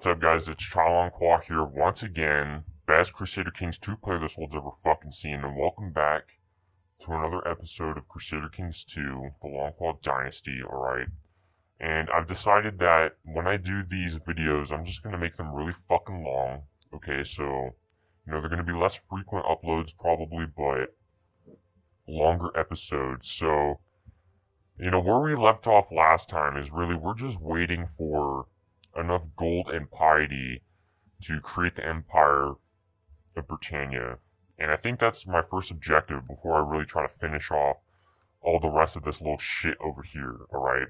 What's up, guys? It's Long Qua here once again. Best Crusader Kings 2 player this world's ever fucking seen, and welcome back to another episode of Crusader Kings 2, the Long Qua Dynasty, alright? And I've decided that when I do these videos, I'm just gonna make them really fucking long, okay? So, they're gonna be less frequent uploads probably, but longer episodes. So, where we left off last time is really we're just waiting for enough gold and piety to create the Empire of Britannia. And I think that's my first objective before I really try to finish off all the rest of this little shit over here, alright?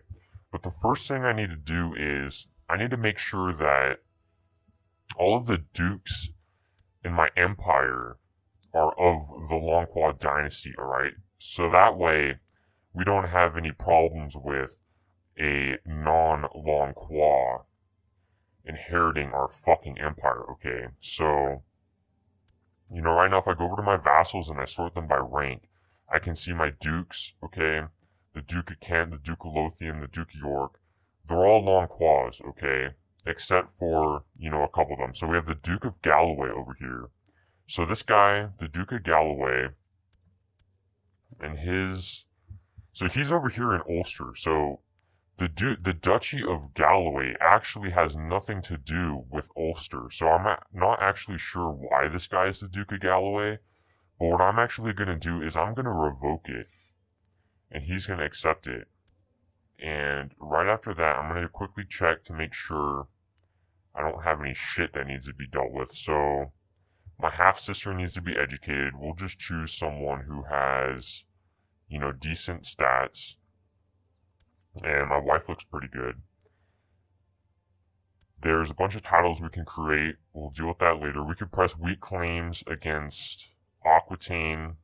But the first thing I need to do is I need to make sure that all of the dukes in my empire are of the Long Qua dynasty, alright? So that way we don't have any problems with a non-Long Qua inheriting our fucking empire, okay? So, right now if I go over to my vassals and I sort them by rank, I can see my dukes, okay? The Duke of Kent, the Duke of Lothian, the Duke of York. They're all Long Quas, okay? Except for, a couple of them. So we have the Duke of Galloway over here. So this guy, the Duke of Galloway, and so he's over here in Ulster. So the Duchy of Galloway actually has nothing to do with Ulster. So I'm not actually sure why this guy is the Duke of Galloway. But what I'm actually going to do is I'm going to revoke it. And he's going to accept it. And right after that, I'm going to quickly check to make sure I don't have any shit that needs to be dealt with. So my half-sister needs to be educated. We'll just choose someone who has, decent stats. And my wife looks pretty good. There's a bunch of titles we can create. We'll deal with that later. We could press weak claims against Aquitaine.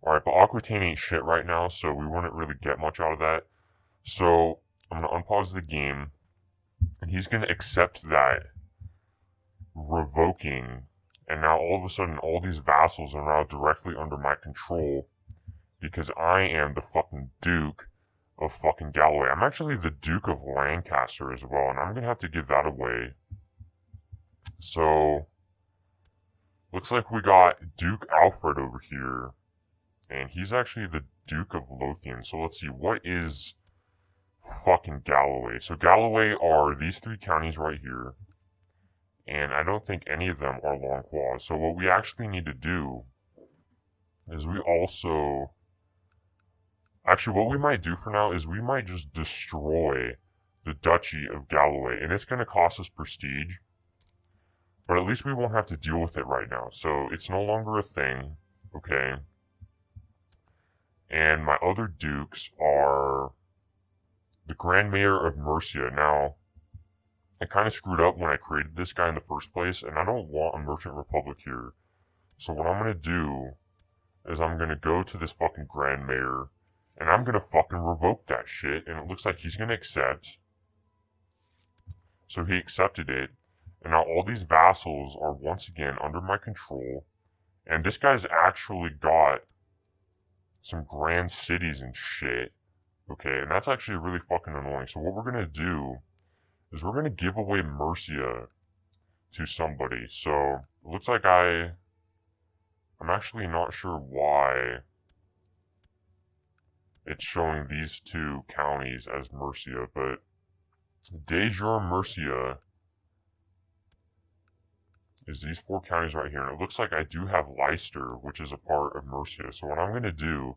Alright, but Aquitaine ain't shit right now, so we wouldn't really get much out of that. So, I'm going to unpause the game. And he's going to accept that revoking. And now all of a sudden, all these vassals are now directly under my control. Because I am the fucking Duke of fucking Galloway. I'm actually the Duke of Lancaster as well, and I'm gonna have to give that away. So, looks like we got Duke Alfred over here, and he's actually the Duke of Lothian. So let's see, what is fucking Galloway? So Galloway are these three counties right here, and I don't think any of them are Long Quas. So what we actually need to do is actually, what we might do for now is we might just destroy the Duchy of Galloway. And it's going to cost us prestige. But at least we won't have to deal with it right now. So it's no longer a thing. Okay. And my other dukes are the Grand Mayor of Mercia. Now, I kind of screwed up when I created this guy in the first place. And I don't want a Merchant Republic here. So what I'm going to do is I'm going to go to this fucking Grand Mayor. And I'm gonna fucking revoke that shit, and it looks like he's gonna accept. So he accepted it, and now all these vassals are once again under my control. And this guy's actually got some grand cities and shit. Okay, and that's actually really fucking annoying. So what we're gonna do is we're gonna give away Mercia to somebody. So it looks like I'm actually not sure why it's showing these two counties as Mercia, but de jure Mercia is these four counties right here. And it looks like I do have Leicester, which is a part of Mercia. So what I'm going to do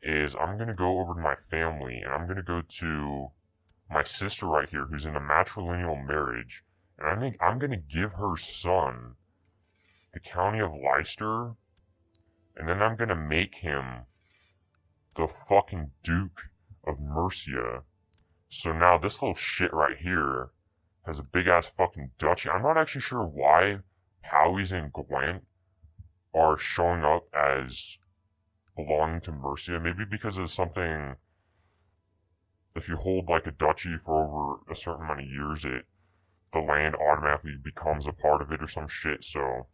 is I'm going to go over to my family, and I'm going to go to my sister right here, who's in a matrilineal marriage. And I think I'm going to give her son the county of Leicester, and then I'm going to make him the fucking Duke of Mercia. So now this little shit right here has a big ass fucking duchy. I'm not actually sure why Powys and Gwent are showing up as belonging to Mercia. Maybe because of something, if you hold like a duchy for over a certain amount of years, the land automatically becomes a part of it or some shit. So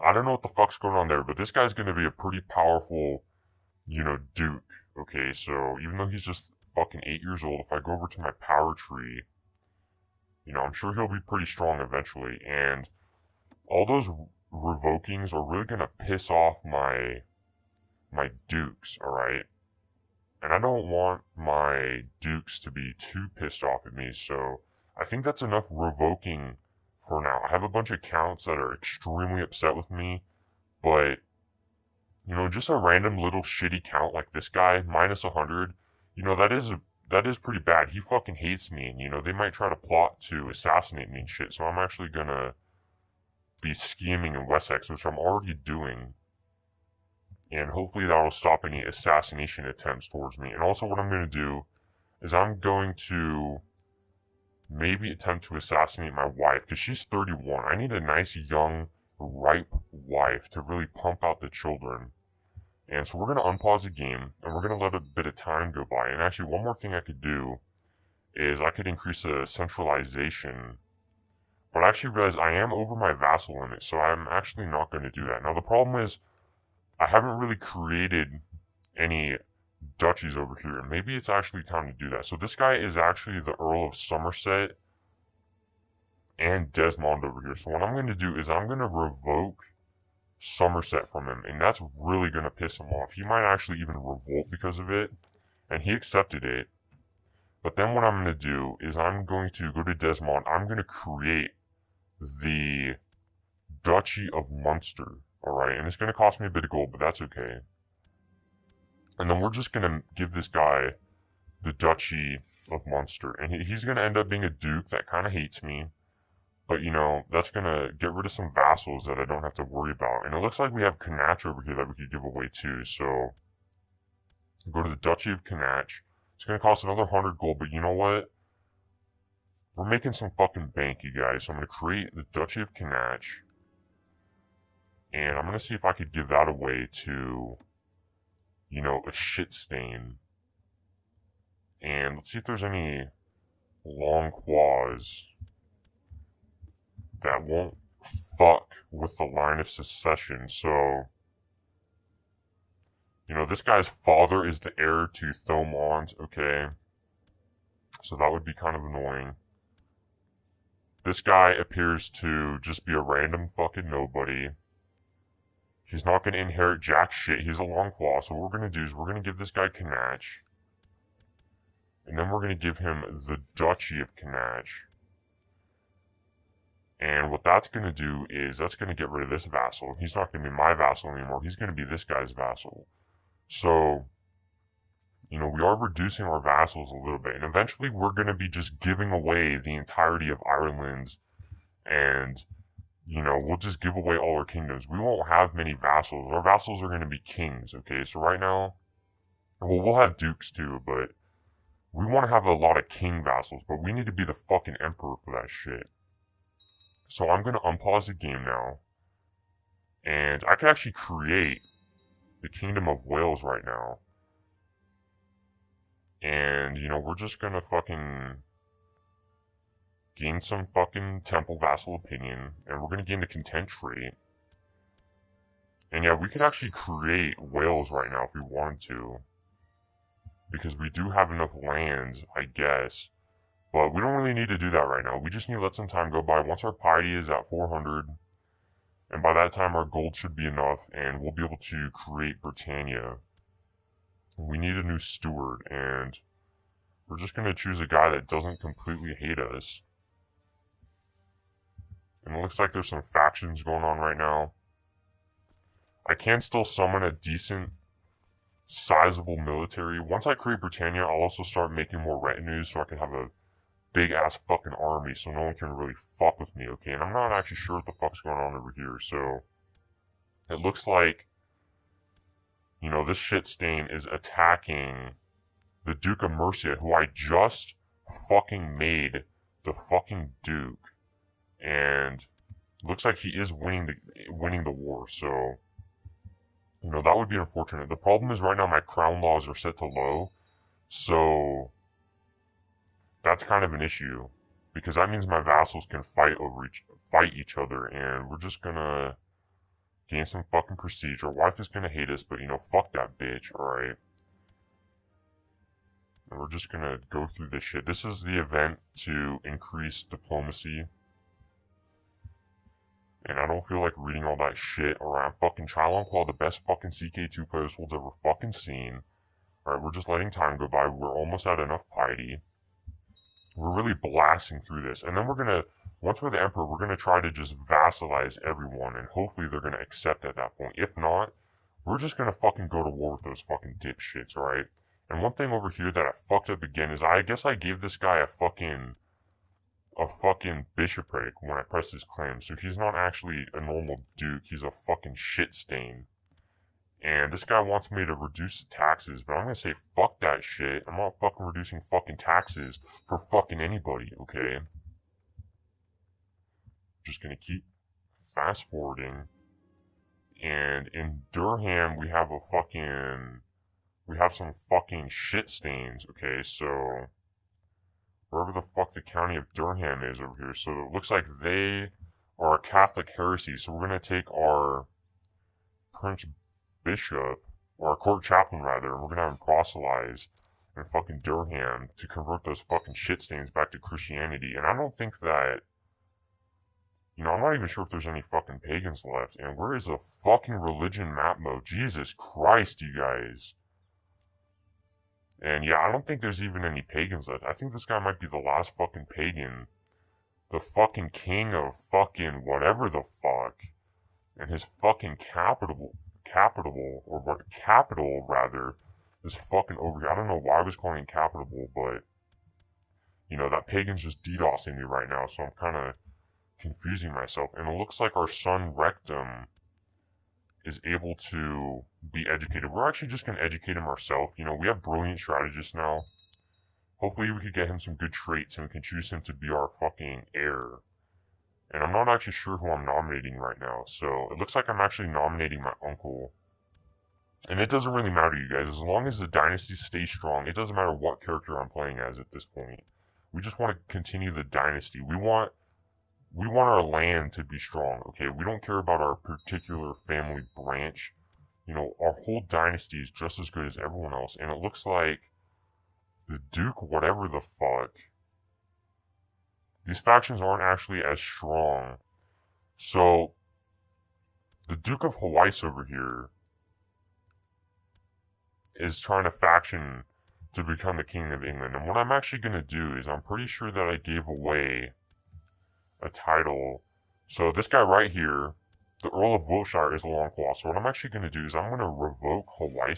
I don't know what the fuck's going on there, but this guy's gonna be a pretty powerful Duke. Okay, so even though he's just fucking 8 years old, if I go over to my power tree, You know, I'm sure he'll be pretty strong eventually, and all those revokings are really gonna piss off my dukes, alright? And I don't want my dukes to be too pissed off at me, so I think that's enough revoking for now. I have a bunch of counts that are extremely upset with me, but, you know, just a random little shitty count like this guy, minus 100, you know, that is pretty bad. He fucking hates me, and, you know, they might try to plot to assassinate me and shit, so I'm actually gonna be scheming in Wessex, which I'm already doing. And hopefully that will stop any assassination attempts towards me. And also what I'm going to do is I'm going to maybe attempt to assassinate my wife, because she's 31. I need a nice, young, ripe wife to really pump out the children. And so we're going to unpause the game, and we're going to let a bit of time go by. And actually, one more thing I could do is I could increase the centralization. But I actually realized I am over my vassal limit, so I'm actually not going to do that. Now, the problem is, I haven't really created any duchies over here. Maybe it's actually time to do that. So this guy is actually the Earl of Somerset and Desmond over here. So what I'm going to do is I'm going to revoke Somerset from him. And that's really going to piss him off. He might actually even revolt because of it. And he accepted it. But then what I'm going to do is I'm going to go to Desmond. I'm going to create the Duchy of Munster. Alright, and it's going to cost me a bit of gold, but that's okay. And then we're just going to give this guy the Duchy of Munster. And he's going to end up being a duke that kind of hates me. But, you know, that's going to get rid of some vassals that I don't have to worry about. And it looks like we have Connacht over here that we could give away too. So, go to the Duchy of Connacht. It's going to cost another 100 gold, but you know what? We're making some fucking bank, you guys. So I'm going to create the Duchy of Connacht. And I'm going to see if I could give that away to, you know, a shit stain. And let's see if there's any Long Quas that won't fuck with the line of succession. So, you know, this guy's father is the heir to Thomond, okay? So that would be kind of annoying. This guy appears to just be a random fucking nobody. He's not going to inherit jack shit. He's a Long Qua. So what we're going to do is we're going to give this guy Connacht. And then we're going to give him the Duchy of Connacht. And what that's going to do is that's going to get rid of this vassal. He's not going to be my vassal anymore. He's going to be this guy's vassal. So, you know, we are reducing our vassals a little bit. And eventually we're going to be just giving away the entirety of Ireland. And, you know, we'll just give away all our kingdoms. We won't have many vassals. Our vassals are going to be kings, okay? So right now, well, we'll have dukes too, but we want to have a lot of king vassals, but we need to be the fucking emperor for that shit. So I'm going to unpause the game now. And I can actually create the Kingdom of Wales right now. And, you know, we're just going to fucking gain some fucking temple vassal opinion. And we're going to gain the content trait. And yeah, we could actually create Wales right now if we wanted to. Because we do have enough land, I guess. But we don't really need to do that right now. We just need to let some time go by. Once our piety is at 400, and by that time our gold should be enough, and we'll be able to create Britannia. We need a new steward, and we're just going to choose a guy that doesn't completely hate us. And it looks like there's some factions going on right now. I can still summon a decent, sizable military. Once I create Britannia, I'll also start making more retinues so I can have a big-ass fucking army so no one can really fuck with me, okay? And I'm not actually sure what the fuck's going on over here, so it looks like, you know, this shit stain is attacking the Duke of Mercia, who I just fucking made the fucking Duke. And looks like he is winning the war, so, you know, that would be unfortunate. The problem is right now my crown laws are set to low, so that's kind of an issue, because that means my vassals can fight each other, and we're just gonna gain some fucking prestige. Our wife is gonna hate us, but, you know, fuck that bitch, alright? And we're just gonna go through this shit. This is the event to increase diplomacy. And I don't feel like reading all that shit around fucking Long Qua, the best fucking CK2 player this world's ever fucking seen. Alright, we're just letting time go by. We're almost at enough piety. We're really blasting through this. And then we're gonna, once we're the Emperor, we're gonna try to just vassalize everyone. And hopefully they're gonna accept at that point. If not, we're just gonna fucking go to war with those fucking dipshits, alright? And one thing over here that I fucked up again is I guess I gave this guy a fucking bishopric when I pressed his claim. So he's not actually a normal duke, he's a fucking shit stain. And this guy wants me to reduce the taxes, but I'm gonna say fuck that shit. I'm not fucking reducing fucking taxes for fucking anybody, okay? Just gonna keep fast forwarding. And in Durham, we have some fucking shit stains, okay? So wherever the fuck the county of Durham is over here. So it looks like they are a Catholic heresy. So we're gonna take our Prince Bishop, or our court chaplain rather, and we're gonna have him proselytize in fucking Durham to convert those fucking shit stains back to Christianity. And I don't think that, you know, I'm not even sure if there's any fucking pagans left. And where is the fucking religion map mode? Jesus Christ, you guys. And yeah, I don't think there's even any pagans left. I think this guy might be the last fucking pagan. The fucking king of fucking whatever the fuck. And his fucking capital rather, is fucking over here. I don't know why I was calling it capital, but, you know, that pagan's just DDoSing me right now, so I'm kind of confusing myself. And it looks like our son Rectum is able to be educated. We're actually just going to educate him ourselves. You know, we have brilliant strategists now. Hopefully we could get him some good traits and we can choose him to be our fucking heir. And I'm not actually sure who I'm nominating right now, so it looks like I'm actually nominating my uncle. And it doesn't really matter, you guys. As long as the dynasty stays strong, it doesn't matter what character I'm playing as at this point. We just want to continue the dynasty. We want our land to be strong, okay? We don't care about our particular family branch. You know, our whole dynasty is just as good as everyone else. And it looks like the Duke, whatever the fuck, these factions aren't actually as strong. So, the Duke of Hawaii over here is trying to faction to become the King of England. And what I'm actually going to do is I'm pretty sure that I gave away a title. So this guy right here, the Earl of Wiltshire, is a Long Qua. So what I'm actually going to do is I'm going to revoke Hawaii,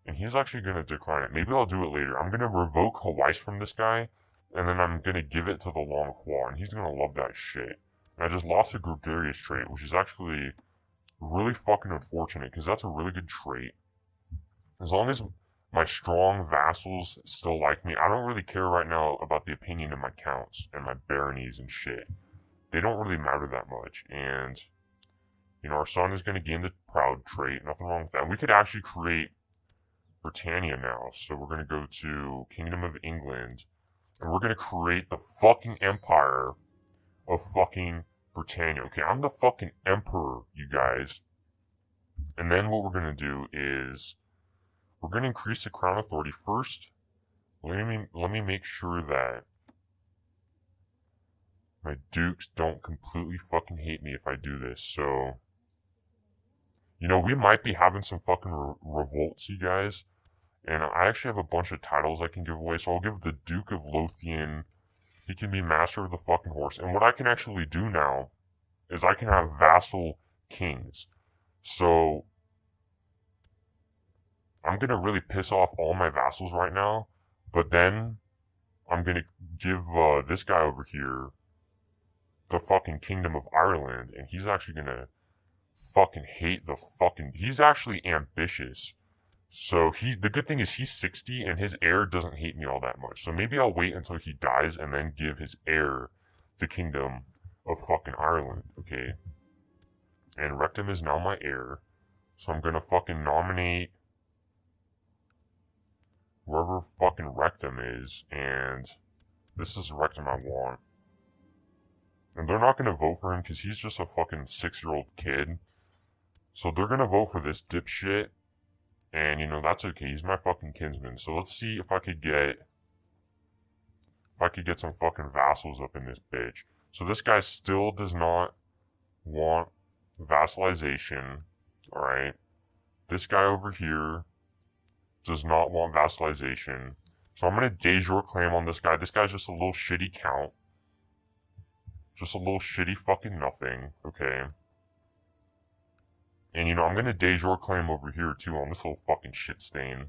and he's actually going to decline it. Maybe I'll do it later. I'm going to revoke Hawaii from this guy, and then I'm going to give it to the Long Qua, and he's going to love that shit. And I just lost a gregarious trait, which is actually really fucking unfortunate, because that's a really good trait. As long as my strong vassals still like me, I don't really care right now about the opinion of my counts and my baronies and shit. They don't really matter that much. And, you know, our son is going to gain the proud trait. Nothing wrong with that. We could actually create Britannia now. So we're going to go to Kingdom of England. And we're going to create the fucking empire of fucking Britannia. Okay, I'm the fucking emperor, you guys. And then what we're going to do is we're going to increase the crown authority. First, let me make sure that my dukes don't completely fucking hate me if I do this. So, you know, we might be having some fucking revolts, you guys. And I actually have a bunch of titles I can give away. So I'll give the Duke of Lothian. He can be master of the fucking horse. And what I can actually do now is I can have vassal kings. So I'm going to really piss off all my vassals right now, but then I'm going to give this guy over here the fucking Kingdom of Ireland, and he's actually going to fucking hate the fucking... He's actually ambitious. So the good thing is he's 60, and his heir doesn't hate me all that much. So maybe I'll wait until he dies and then give his heir the Kingdom of fucking Ireland, okay? And Rectum is now my heir, so I'm going to fucking nominate wherever fucking Rectum is, and this is Rectum I want. And they're not gonna vote for him because he's just a fucking 6-year-old kid. So they're gonna vote for this dipshit, And, you know, that's okay. He's my fucking kinsman. So let's see if I could get some fucking vassals up in this bitch. So this guy still does not want vassalization. Alright. This guy over here does not want vassalization. So I'm gonna de jure claim on this guy. This guy's just a little shitty count. Just a little shitty fucking nothing. Okay. And, you know, I'm gonna de jure claim over here, too, on this little fucking shit stain.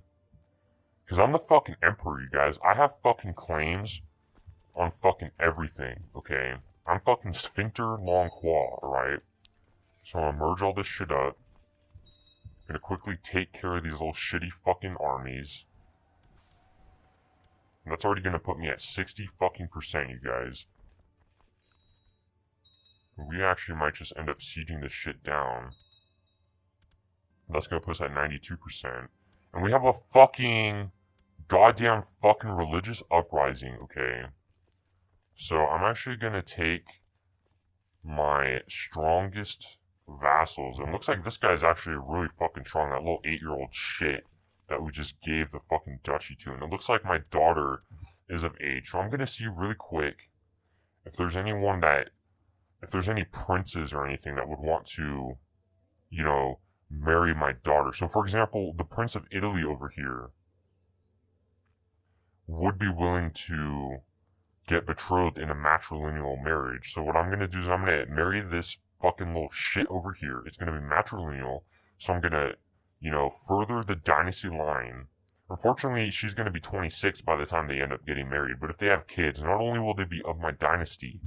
Because I'm the fucking emperor, you guys. I have fucking claims on fucking everything, okay? I'm fucking Sphincter Long Qua, alright? So I'm gonna merge all this shit up. I'm gonna quickly take care of these little shitty fucking armies. And that's already gonna put me at 60 fucking %, you guys. We actually might just end up sieging this shit down. That's gonna put us at 92%. And we have a fucking goddamn fucking religious uprising, okay? So I'm actually gonna take my strongest vassals. And it looks like this guy's actually really fucking strong, that little 8-year-old shit that we just gave the fucking duchy to. And it looks like my daughter is of age. So I'm gonna see really quick if there's anyone that, if there's any princes or anything that would want to, you know, marry my daughter. So for example, the Prince of Italy over here would be willing to get betrothed in a matrilineal marriage. So what I'm going to do is I'm going to marry this fucking little shit over here. It's going to be matrilineal. So I'm going to, you know, further the dynasty line. Unfortunately, she's going to be 26 by the time they end up getting married. But if they have kids, not only will they be of my dynasty,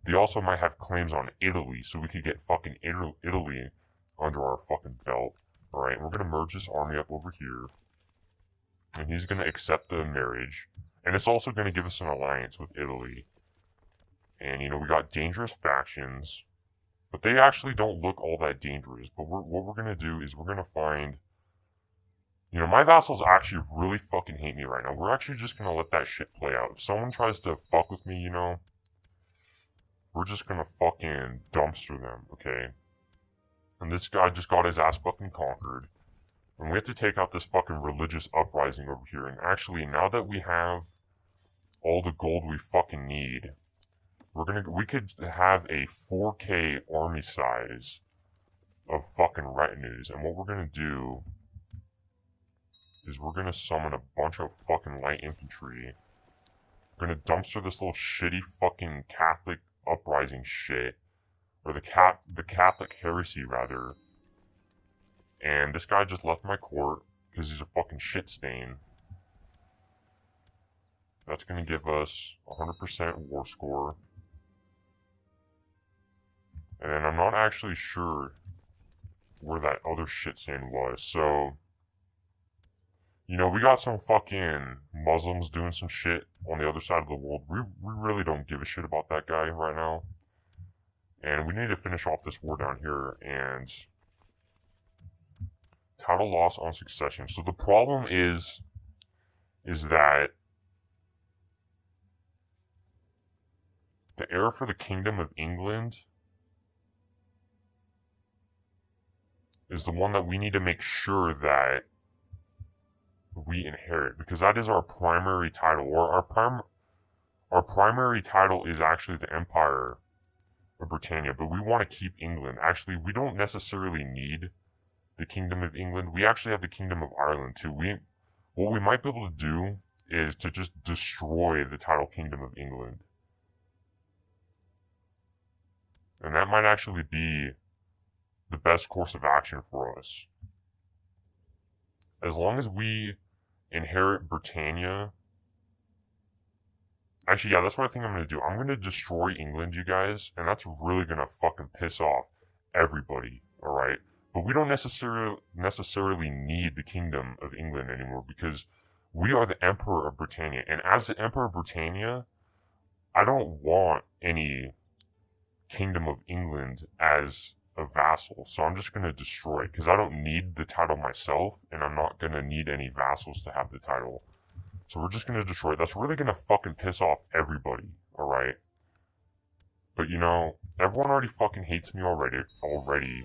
they also might have claims on Italy. So we could get fucking Italy under our fucking belt. Alright, we're going to merge this army up over here. And he's going to accept the marriage. And it's also going to give us an alliance with Italy. And, you know, we got dangerous factions. But they actually don't look all that dangerous. But what we're going to do is we're going to find... You know, my vassals actually really fucking hate me right now. We're actually just going to let that shit play out. If someone tries to fuck with me, you know, we're just going to fucking dumpster them, okay? And this guy just got his ass fucking conquered. And we have to take out this fucking religious uprising over here. And actually, now that we have all the gold we fucking need, we could have a 4K army size of fucking retinues. And what we're gonna do is we're gonna summon a bunch of fucking light infantry. We're gonna dumpster this little shitty fucking Catholic uprising shit. Or the Catholic heresy, rather. And this guy just left my court because he's a fucking shit stain. That's going to give us 100% war score. And then I'm not actually sure where that other shit stain was. So, you know, we got some fucking Muslims doing some shit on the other side of the world. We really don't give a shit about that guy right now. And we need to finish off this war down here, and title loss on succession. So the problem is that the heir for the Kingdom of England is the one that we need to make sure that we inherit, because that is our primary title, or our primary title is actually the Empire of Britannia, but we want to keep England. Actually, we don't necessarily need the Kingdom of England. We actually have the Kingdom of Ireland too. What we might be able to do is to just destroy the title Kingdom of England. And that might actually be the best course of action for us. As long as we inherit Britannia. Actually, yeah, that's what I think I'm going to do. I'm going to destroy England, you guys, and that's really going to fucking piss off everybody, alright? But we don't necessarily need the Kingdom of England anymore, because we are the Emperor of Britannia. And as the Emperor of Britannia, I don't want any Kingdom of England as a vassal. So I'm just going to destroy it, because I don't need the title myself, and I'm not going to need any vassals to have the title. So we're just going to destroy it. That's really going to fucking piss off everybody, alright? But you know, everyone already fucking hates me already.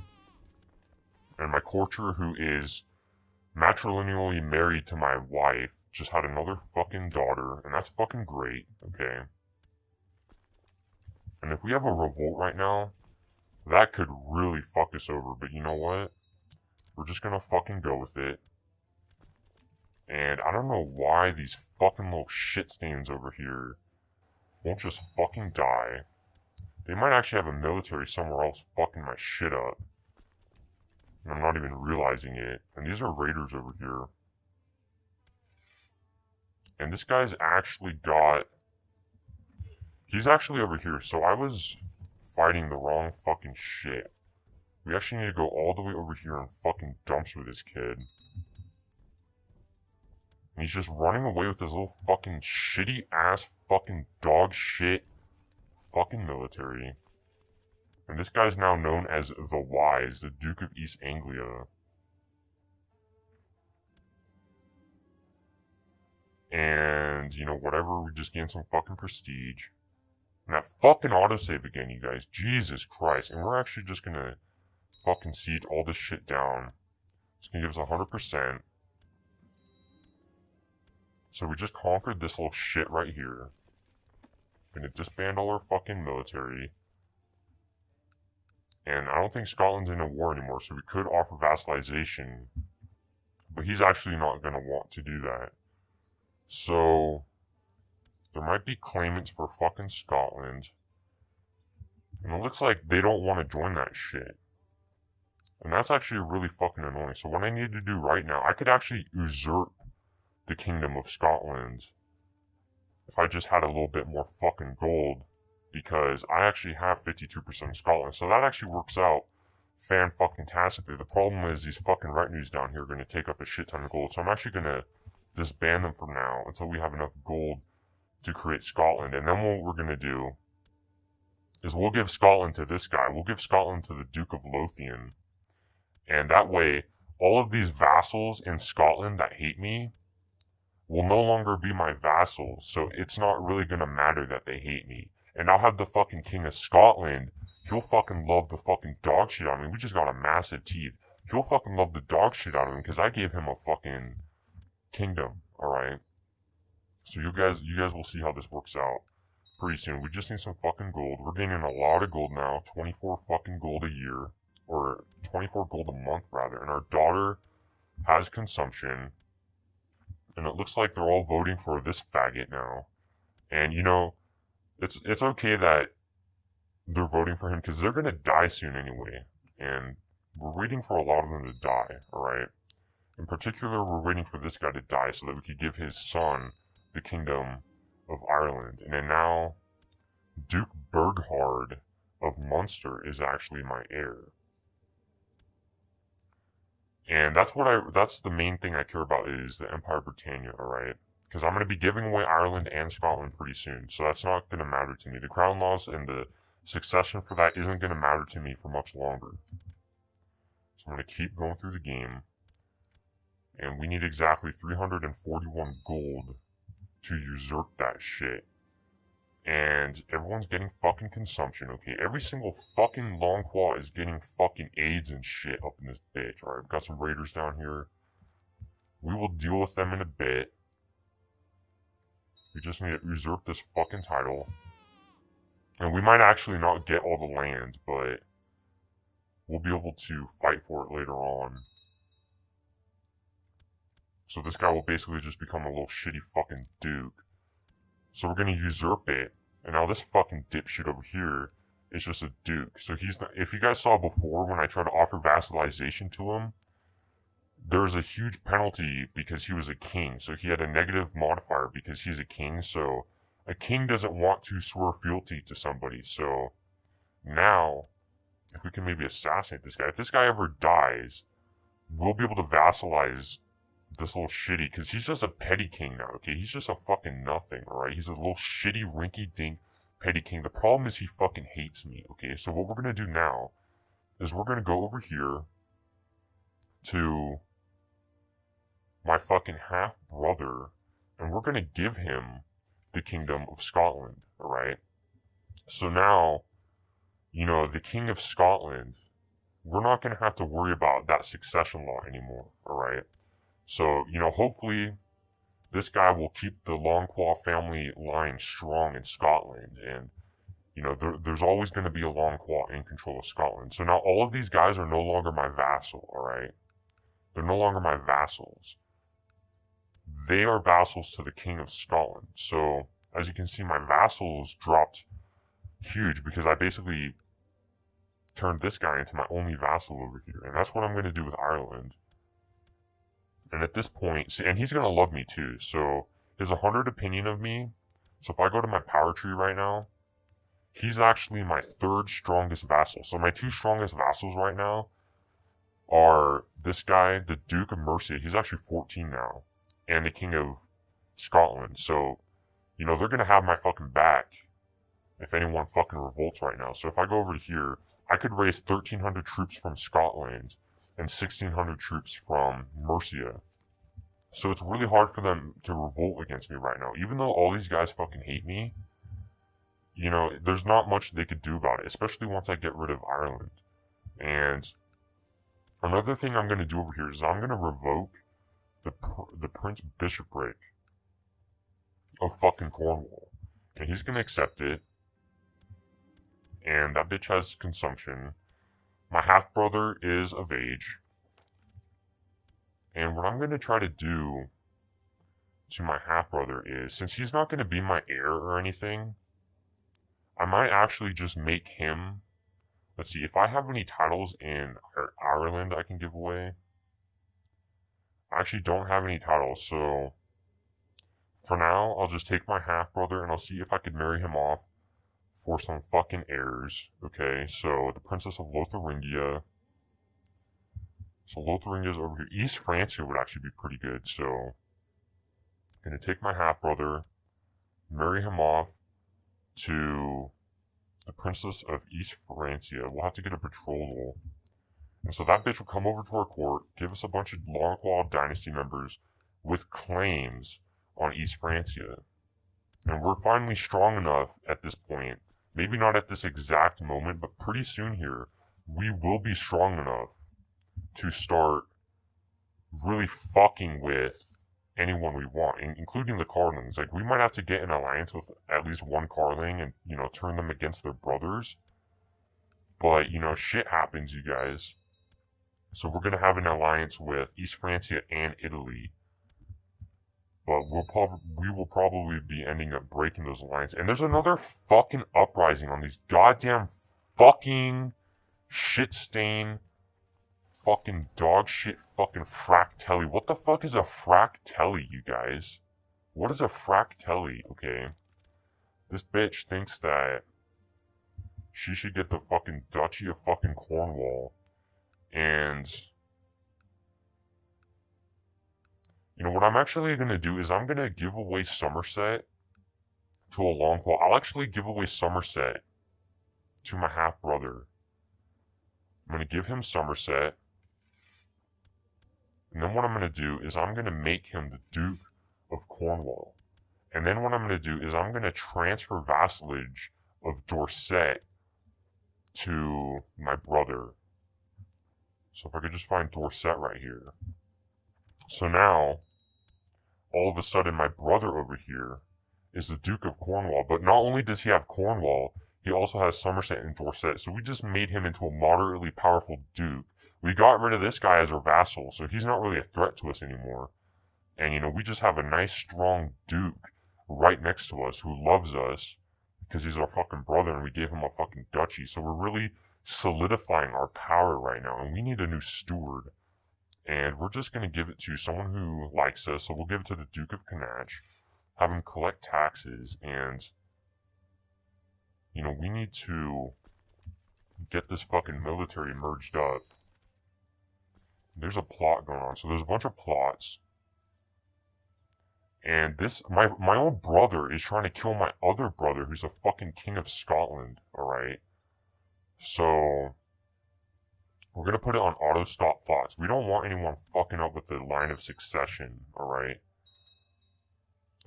And my courtier, who is matrilineally married to my wife, just had another fucking daughter, and that's fucking great, okay? And if we have a revolt right now, that could really fuck us over, but you know what? We're just gonna fucking go with it. And I don't know why these fucking little shit stains over here won't just fucking die. They might actually have a military somewhere else fucking my shit up. And I'm not even realizing it. And these are raiders over here. And this guy's actually got... He's actually over here, so I was fighting the wrong fucking shit. We actually need to go all the way over here and fucking dumpster this kid. And he's just running away with his little fucking shitty ass fucking dog shit fucking military. And this guy's now known as the Wise, the Duke of East Anglia. And, you know, whatever, we just gained some fucking prestige. And that fucking autosave again, you guys. Jesus Christ. And we're actually just gonna fucking siege all this shit down. It's gonna give us 100%. So we just conquered this little shit right here. Gonna disband all our fucking military. And I don't think Scotland's in a war anymore, so we could offer vassalization. But he's actually not gonna want to do that. So there might be claimants for fucking Scotland. And it looks like they don't want to join that shit. And that's actually really fucking annoying. So what I need to do right now, I could actually usurp the Kingdom of Scotland if I just had a little bit more fucking gold, because I actually have 52% of Scotland. So that actually works out fan-fucking-tastically. The problem is these fucking retinues down here are going to take up a shit ton of gold. So I'm actually going to disband them for now until we have enough gold to create Scotland. And then what we're going to do is we'll give Scotland to this guy. We'll give Scotland to the Duke of Lothian. And that way, all of these vassals in Scotland that hate me will no longer be my vassals. So it's not really going to matter that they hate me. And I'll have the fucking King of Scotland. He'll fucking love the fucking dog shit out of me. We just got a massive teeth. He'll fucking love the dog shit out of him because I gave him a fucking kingdom. Alright? So you guys will see how this works out pretty soon. We just need some fucking gold. We're gaining a lot of gold now. 24 fucking gold a year. Or 24 gold a month, rather. And our daughter has consumption. And it looks like they're all voting for this faggot now. And, you know, it's okay that they're voting for him because they're going to die soon anyway. And we're waiting for a lot of them to die, alright? In particular, we're waiting for this guy to die so that we could give his son the Kingdom of Ireland. And then now, Duke Burghard of Munster is actually my heir. And that's the main thing I care about is the Empire Britannia, alright? Because I'm going to be giving away Ireland and Scotland pretty soon, so that's not going to matter to me. The crown laws and the succession for that isn't going to matter to me for much longer. So I'm going to keep going through the game. And we need exactly 341 gold to usurp that shit. And everyone's getting fucking consumption, okay? Every single fucking Long Qua is getting fucking AIDS and shit up in this bitch, alright? We've got some raiders down here. We will deal with them in a bit. We just need to usurp this fucking title. And we might actually not get all the land, but we'll be able to fight for it later on. So this guy will basically just become a little shitty fucking duke. So we're gonna usurp it. And now this fucking dipshit over here is just a duke. So he's not, if you guys saw before when I tried to offer vassalization to him, there was a huge penalty because he was a king. So he had a negative modifier because he's a king. So a king doesn't want to swear fealty to somebody. So now, if we can maybe assassinate this guy, if this guy ever dies, we'll be able to vassalize this little shitty, because he's just a petty king now, okay? He's just a fucking nothing, alright? He's a little shitty, rinky-dink petty king. The problem is he fucking hates me, okay? So what we're gonna do now is we're gonna go over here to my fucking half-brother, and we're gonna give him the Kingdom of Scotland, alright? So now, you know, the King of Scotland, we're not gonna have to worry about that succession law anymore, alright? So, hopefully this guy will keep the Long Qua family line strong in Scotland. And, there's always going to be a Long Qua in control of Scotland. So now all of these guys are no longer my vassal, alright? They're no longer my vassals. They are vassals to the King of Scotland. So, as you can see, my vassals dropped huge because I basically turned this guy into my only vassal over here. And that's what I'm going to do with Ireland. And at this point, see, and he's going to love me too. So, his 100 opinion of me. So if I go to my power tree right now, he's actually my third strongest vassal. So my two strongest vassals right now are this guy, the Duke of Mercia. He's actually 14 now. And the King of Scotland. So, they're going to have my fucking back if anyone fucking revolts right now. So if I go over here, I could raise 1,300 troops from Scotland and 1,600 troops from Mercia. So it's really hard for them to revolt against me right now. Even though all these guys fucking hate me, there's not much they could do about it, especially once I get rid of Ireland. And another thing I'm going to do over here is I'm going to revoke the Prince Bishopric of fucking Cornwall. And he's going to accept it. And that bitch has consumption. My half-brother is of age. And what I'm going to try to do to my half-brother is, since he's not going to be my heir or anything, I might actually just make him... Let's see, if I have any titles in Ireland I can give away. I actually don't have any titles, so... For now, I'll just take my half-brother and I'll see if I could marry him off for some fucking heirs. Okay, so the Princess of Lotharingia. So Lotharingia's over here. East Francia would actually be pretty good, so I'm gonna take my half-brother, marry him off to the Princess of East Francia. We'll have to get a betrothal. And so that bitch will come over to our court, give us a bunch of Long Qua Dynasty members with claims on East Francia. And we're finally strong enough at this point, maybe not at this exact moment, but pretty soon here, we will be strong enough to start really fucking with anyone we want, including the Carlings. Like, we might have to get an alliance with at least one Carling and, turn them against their brothers. But, shit happens, you guys. So we're gonna have an alliance with East Francia and Italy. But we will probably be ending up breaking those alliances. And there's another fucking uprising on these goddamn fucking shit-stain fucking dog shit fucking fractelli. What the fuck is a fractelli, you guys? What is a fractelli, okay? This bitch thinks that she should get the fucking Duchy of fucking Cornwall. And... what I'm actually going to do is I'm going to give away Somerset to a Long Qua. I'll actually give away Somerset to my half-brother. I'm going to give him Somerset. And then what I'm going to do is I'm going to make him the Duke of Cornwall. And then what I'm going to do is I'm going to transfer vassalage of Dorset to my brother. So if I could just find Dorset right here. So now, all of a sudden, my brother over here is the Duke of Cornwall. But not only does he have Cornwall, he also has Somerset and Dorset. So we just made him into a moderately powerful Duke. We got rid of this guy as our vassal, so he's not really a threat to us anymore. And, we just have a nice, strong Duke right next to us who loves us because he's our fucking brother and we gave him a fucking duchy. So we're really solidifying our power right now, and we need a new steward. And we're just going to give it to someone who likes us. So we'll give it to the Duke of Connacht, have him collect taxes, and, we need to get this fucking military merged up. There's a plot going on. So there's a bunch of plots. And this, my own brother is trying to kill my other brother, who's a fucking King of Scotland, alright? So... we're going to put it on auto-stop plots. We don't want anyone fucking up with the line of succession, alright?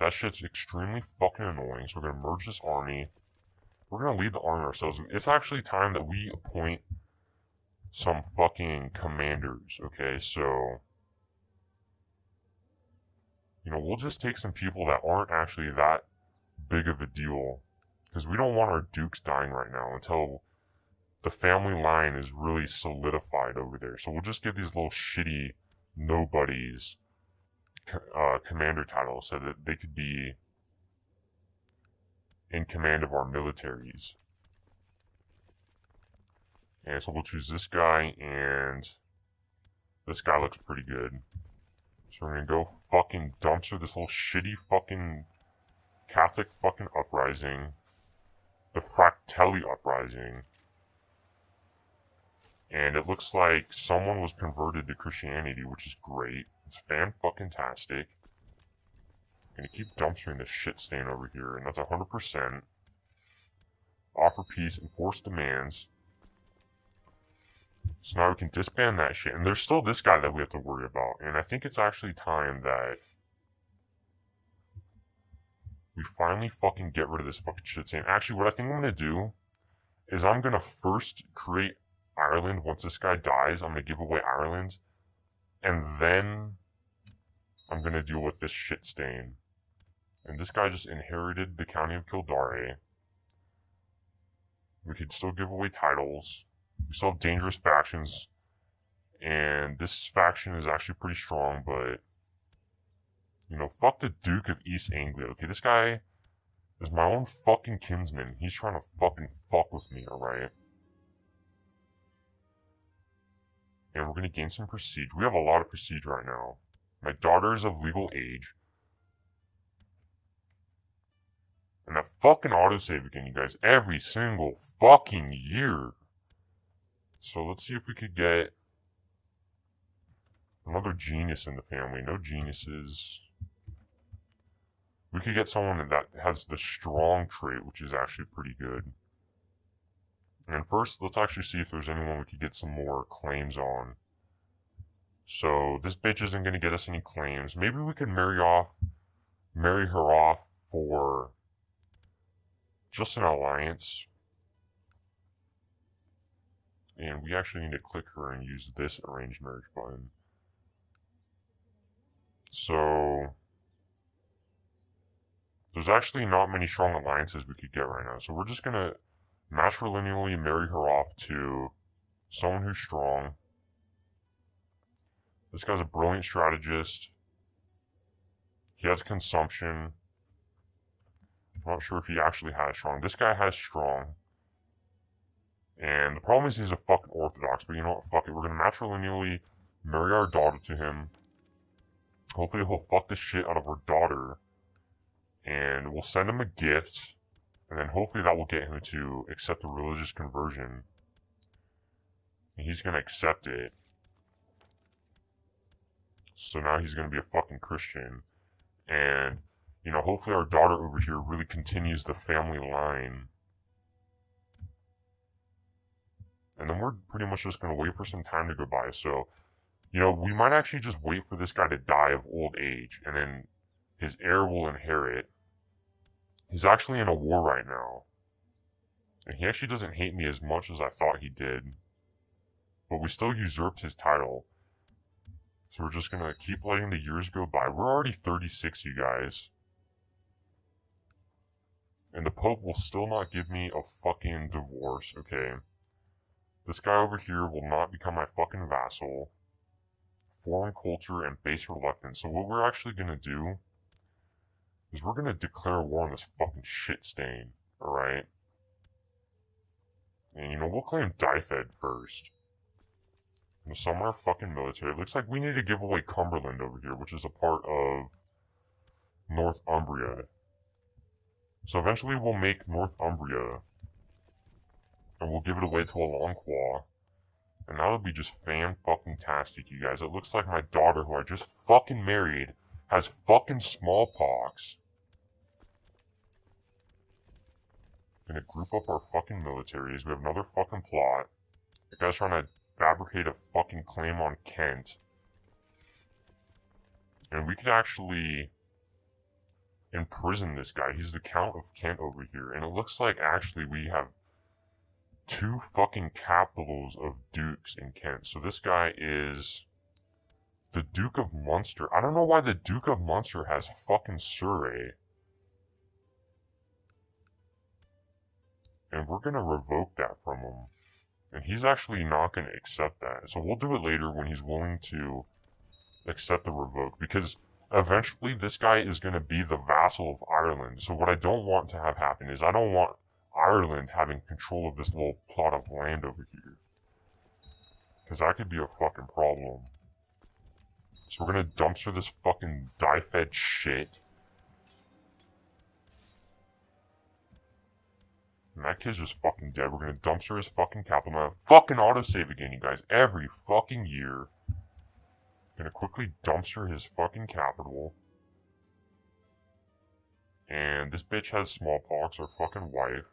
That shit's extremely fucking annoying, so we're going to merge this army. We're going to lead the army ourselves. It's actually time that we appoint some fucking commanders, okay? So, You know, we'll just take some people that aren't actually that big of a deal. Because we don't want our dukes dying right now until the family line is really solidified over there. So we'll just give these little shitty nobodies commander titles so that they could be in command of our militaries. And so we'll choose this guy, and this guy looks pretty good. So we're gonna go fucking dumpster this little shitty fucking Catholic fucking uprising. The Fratelli uprising. And it looks like someone was converted to Christianity, which is great. It's fan-fucking-tastic. Gonna keep dumpstering this shit stain over here, and that's 100%. Offer peace, enforce demands. So now we can disband that shit. And there's still this guy that we have to worry about. And I think it's actually time that we finally fucking get rid of this fucking shit stain. Actually, what I think I'm gonna do is I'm gonna first create Ireland. Once this guy dies, I'm gonna give away Ireland. And then I'm gonna deal with this shit stain. And this guy just inherited the county of Kildare. We could still give away titles. We still have dangerous factions. And this faction is actually pretty strong, but you know, fuck the Duke of East Anglia. Okay, this guy is my own fucking kinsman. He's trying to fucking fuck with me, alright? And we're gonna gain some prestige. We have a lot of prestige right now. My daughter is of legal age. And that fucking autosave again, you guys. Every single fucking year. So let's see if we could get another genius in the family. No geniuses. We could get someone that has the strong trait, which is actually pretty good. And first, let's actually see if there's anyone we could get some more claims on. So, this bitch isn't going to get us any claims. Maybe we could marry her off for just an alliance. And we actually need to click her and use this arrange marriage button. So, there's actually not many strong alliances we could get right now. So we're just going to matrilineally marry her off to someone who's strong. This guy's a brilliant strategist. He has consumption. I'm not sure if he actually has strong. This guy has strong. And the problem is he's a fucking orthodox. But you know what? Fuck it. We're going to matrilineally marry our daughter to him. Hopefully he'll fuck the shit out of our daughter. And we'll send him a gift. And then hopefully that will get him to accept a religious conversion. And he's going to accept it. So now he's going to be a fucking Christian. And, you know, hopefully our daughter over here really continues the family line. And then we're pretty much just going to wait for some time to go by. So, you know, we might actually just wait for this guy to die of old age. And then his heir will inherit. He's actually in a war right now. And he actually doesn't hate me as much as I thought he did. But we still usurped his title. So we're just gonna keep letting the years go by. We're already 36, you guys. And the Pope will still not give me a fucking divorce, okay? This guy over here will not become my fucking vassal. Foreign culture and base reluctance. So what we're actually gonna do is we're gonna declare war on this fucking shit stain, alright? And you know, we'll claim Dyfed first. And summon our fucking military. It looks like we need to give away Cumberland over here, which is a part of Northumbria. So eventually we'll make Northumbria. And we'll give it away to a Long Qua. And that'll be just fan-fucking-tastic, you guys. It looks like my daughter, who I just fucking married, has fucking smallpox. Gonna group up our fucking militaries. We have another fucking plot. The guy's trying to fabricate a fucking claim on Kent. And we could actually imprison this guy. He's the Count of Kent over here. And it looks like actually we have 2 fucking capitals of dukes in Kent. So this guy is The Duke of Munster. I don't know why the Duke of Munster has fucking Surrey. And we're gonna revoke that from him. And he's actually not gonna accept that. So we'll do it later when he's willing to accept the revoke. Because eventually this guy is gonna be the vassal of Ireland. So what I don't want to have happen is I don't want Ireland having control of this little plot of land over here. Because that could be a fucking problem. So we're gonna dumpster this fucking dye-fed shit. And that kid's just fucking dead. We're gonna dumpster his fucking capital. I'm gonna fucking autosave again, you guys. Every fucking year. Gonna quickly dumpster his fucking capital. And this bitch has smallpox, our fucking wife.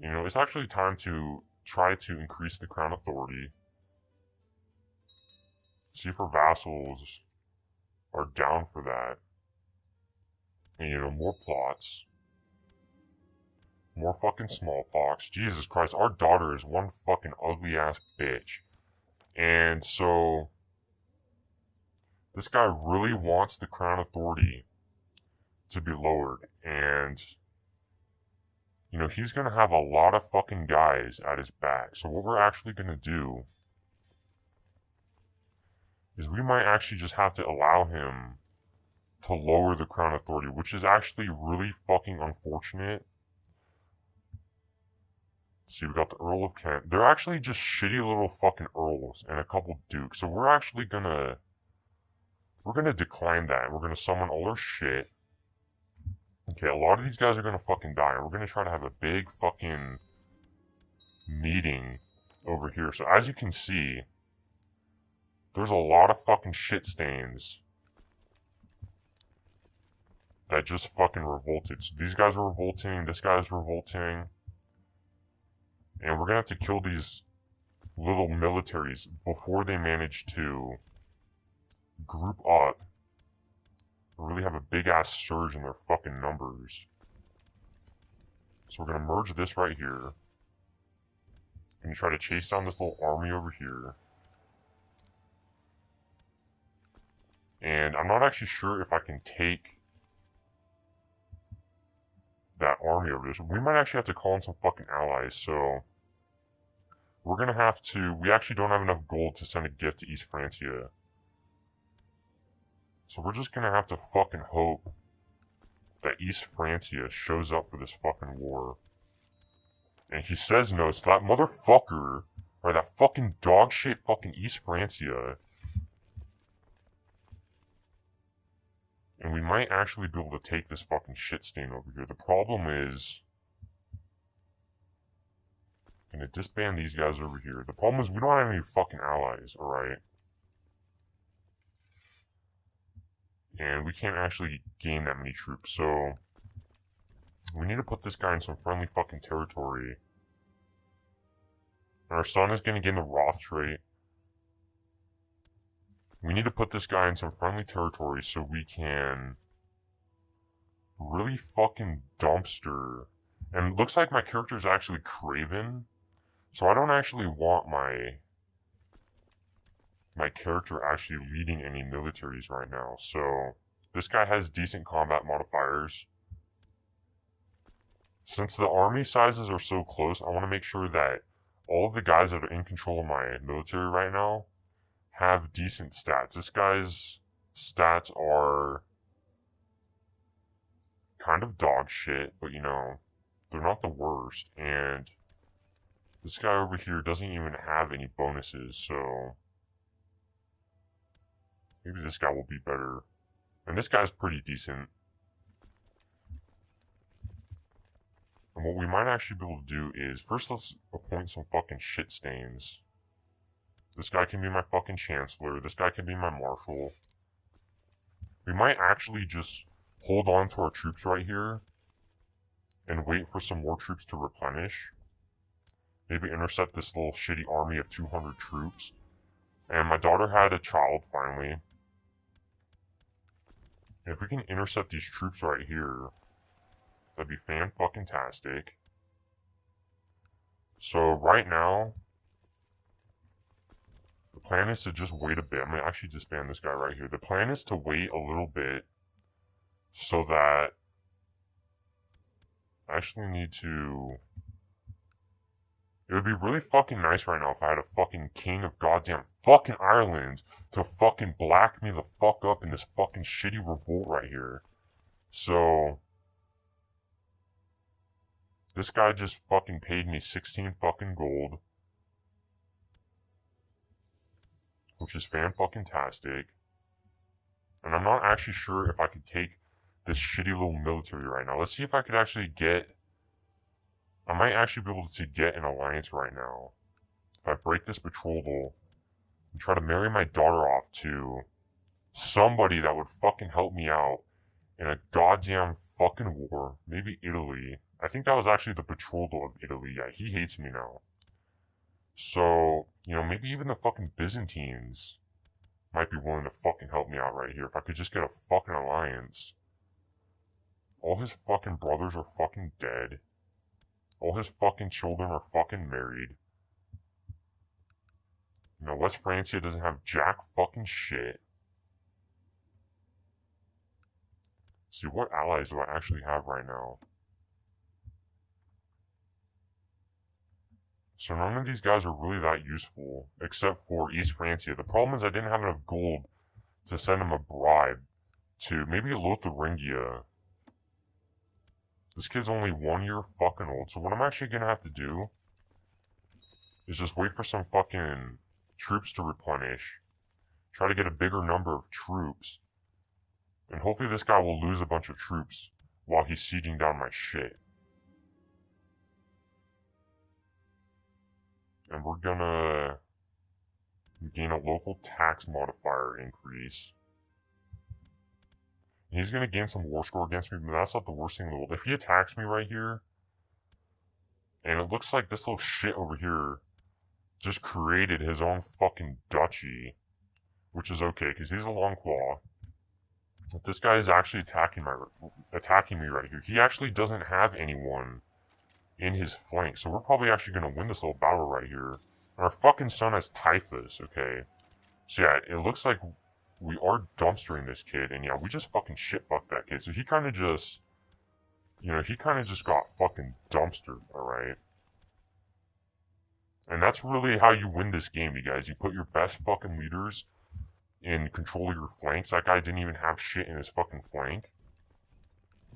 You know, it's actually time to try to increase the crown authority. See if our vassals are down for that. And, you know, more plots. More fucking smallpox. Jesus Christ, our daughter is one fucking ugly ass bitch. And so, this guy really wants the crown authority to be lowered. And, you know, he's gonna have a lot of fucking guys at his back. So what we're actually gonna do is we might actually just have to allow him to lower the crown authority, which is actually really fucking unfortunate. See, we got the Earl of Kent. They're actually just shitty little fucking earls and a couple dukes. So we're actually gonna decline that. We're gonna summon all their shit. Okay, a lot of these guys are gonna fucking die. And we're gonna try to have a big fucking meeting over here. So as you can see, there's a lot of fucking shit stains that just fucking revolted. So these guys are revolting, this guy's revolting. And we're gonna have to kill these little militaries before they manage to group up and really have a big ass surge in their fucking numbers. So we're gonna merge this right here. And try to chase down this little army over here. And I'm not actually sure if I can take that army over there. So we might actually have to call in some fucking allies, so we're gonna have to, we actually don't have enough gold to send a gift to East Francia. So we're just gonna have to fucking hope that East Francia shows up for this fucking war. And he says no, so that motherfucker, or that fucking dog-shaped fucking East Francia, and we might actually be able to take this fucking shit stain over here. The problem is, I'm gonna disband these guys over here. The problem is we don't have any fucking allies, alright? And we can't actually gain that many troops, so we need to put this guy in some friendly fucking territory. And our son is gonna gain the Roth trait. We need to put this guy in some friendly territory so we can really fucking dumpster. And it looks like my character is actually Craven, so I don't actually want my character actually leading any militaries right now. So this guy has decent combat modifiers. Since the army sizes are so close, I want to make sure that all of the guys that are in control of my military right now have decent stats. This guy's stats are kind of dog shit, but you know, they're not the worst. And this guy over here doesn't even have any bonuses, so maybe this guy will be better. And this guy's pretty decent. And what we might actually be able to do is, first let's appoint some fucking shit stains. This guy can be my fucking chancellor. This guy can be my marshal. We might actually just hold on to our troops right here and wait for some more troops to replenish. Maybe intercept this little shitty army of 200 troops. And my daughter had a child finally. And if we can intercept these troops right here, that'd be fan-fucking-tastic. So right now, The plan is to just wait a bit. I'm going to actually disband this guy right here. The plan is to wait a little bit so that I actually need to... It would be really fucking nice right now if I had a fucking king of goddamn fucking Ireland to fucking black me the fuck up in this fucking shitty revolt right here. So... This guy just fucking paid me 16 fucking gold. Which is fan-fucking-tastic. And I'm not actually sure if I could take this shitty little military right now. Let's see if I could actually get... I might actually be able to get an alliance right now. If I break this betrothal and try to marry my daughter off to somebody that would fucking help me out in a goddamn fucking war. Maybe Italy. I think that was actually the betrothal of Italy. Yeah, he hates me now. So, you know, maybe even the fucking Byzantines might be willing to fucking help me out right here. If I could just get a fucking alliance. All his fucking brothers are fucking dead. All his fucking children are fucking married. You know, West Francia doesn't have jack fucking shit. See, what allies do I actually have right now? So none of these guys are really that useful, except for East Francia. The problem is I didn't have enough gold to send him a bribe to maybe Lotharingia. This kid's only 1 year fucking old, so what I'm actually gonna have to do is just wait for some fucking troops to replenish, try to get a bigger number of troops, and hopefully this guy will lose a bunch of troops while he's sieging down my shit. And we're gonna gain a local tax modifier increase. He's going to gain some war score against me, but that's not the worst thing in the world. If he attacks me right here, and it looks like this little shit over here just created his own fucking duchy, which is okay, because he's a Long Qua. If this guy is actually attacking me right here, he actually doesn't have anyone in his flank, so we're probably actually going to win this little battle right here. And our fucking son has typhus, okay? So yeah, it looks like we are dumpstering this kid, and yeah, we just fucking shit-fucked that kid. So he kind of just, you know, he kind of just got fucking dumpstered, alright? And that's really how you win this game, you guys. You put your best fucking leaders in control of your flanks. That guy didn't even have shit in his fucking flank.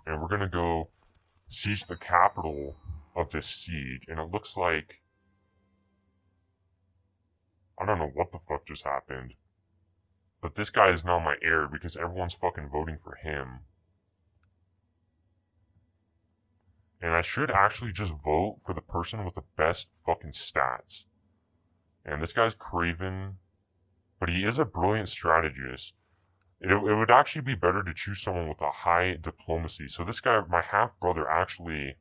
And we're gonna go siege the capital of this siege, and it looks like... I don't know what the fuck just happened. But this guy is now my heir because everyone's fucking voting for him. And I should actually just vote for the person with the best fucking stats. And this guy's craven, but he is a brilliant strategist. It would actually be better to choose someone with a high diplomacy. So this guy, my half-brother, actually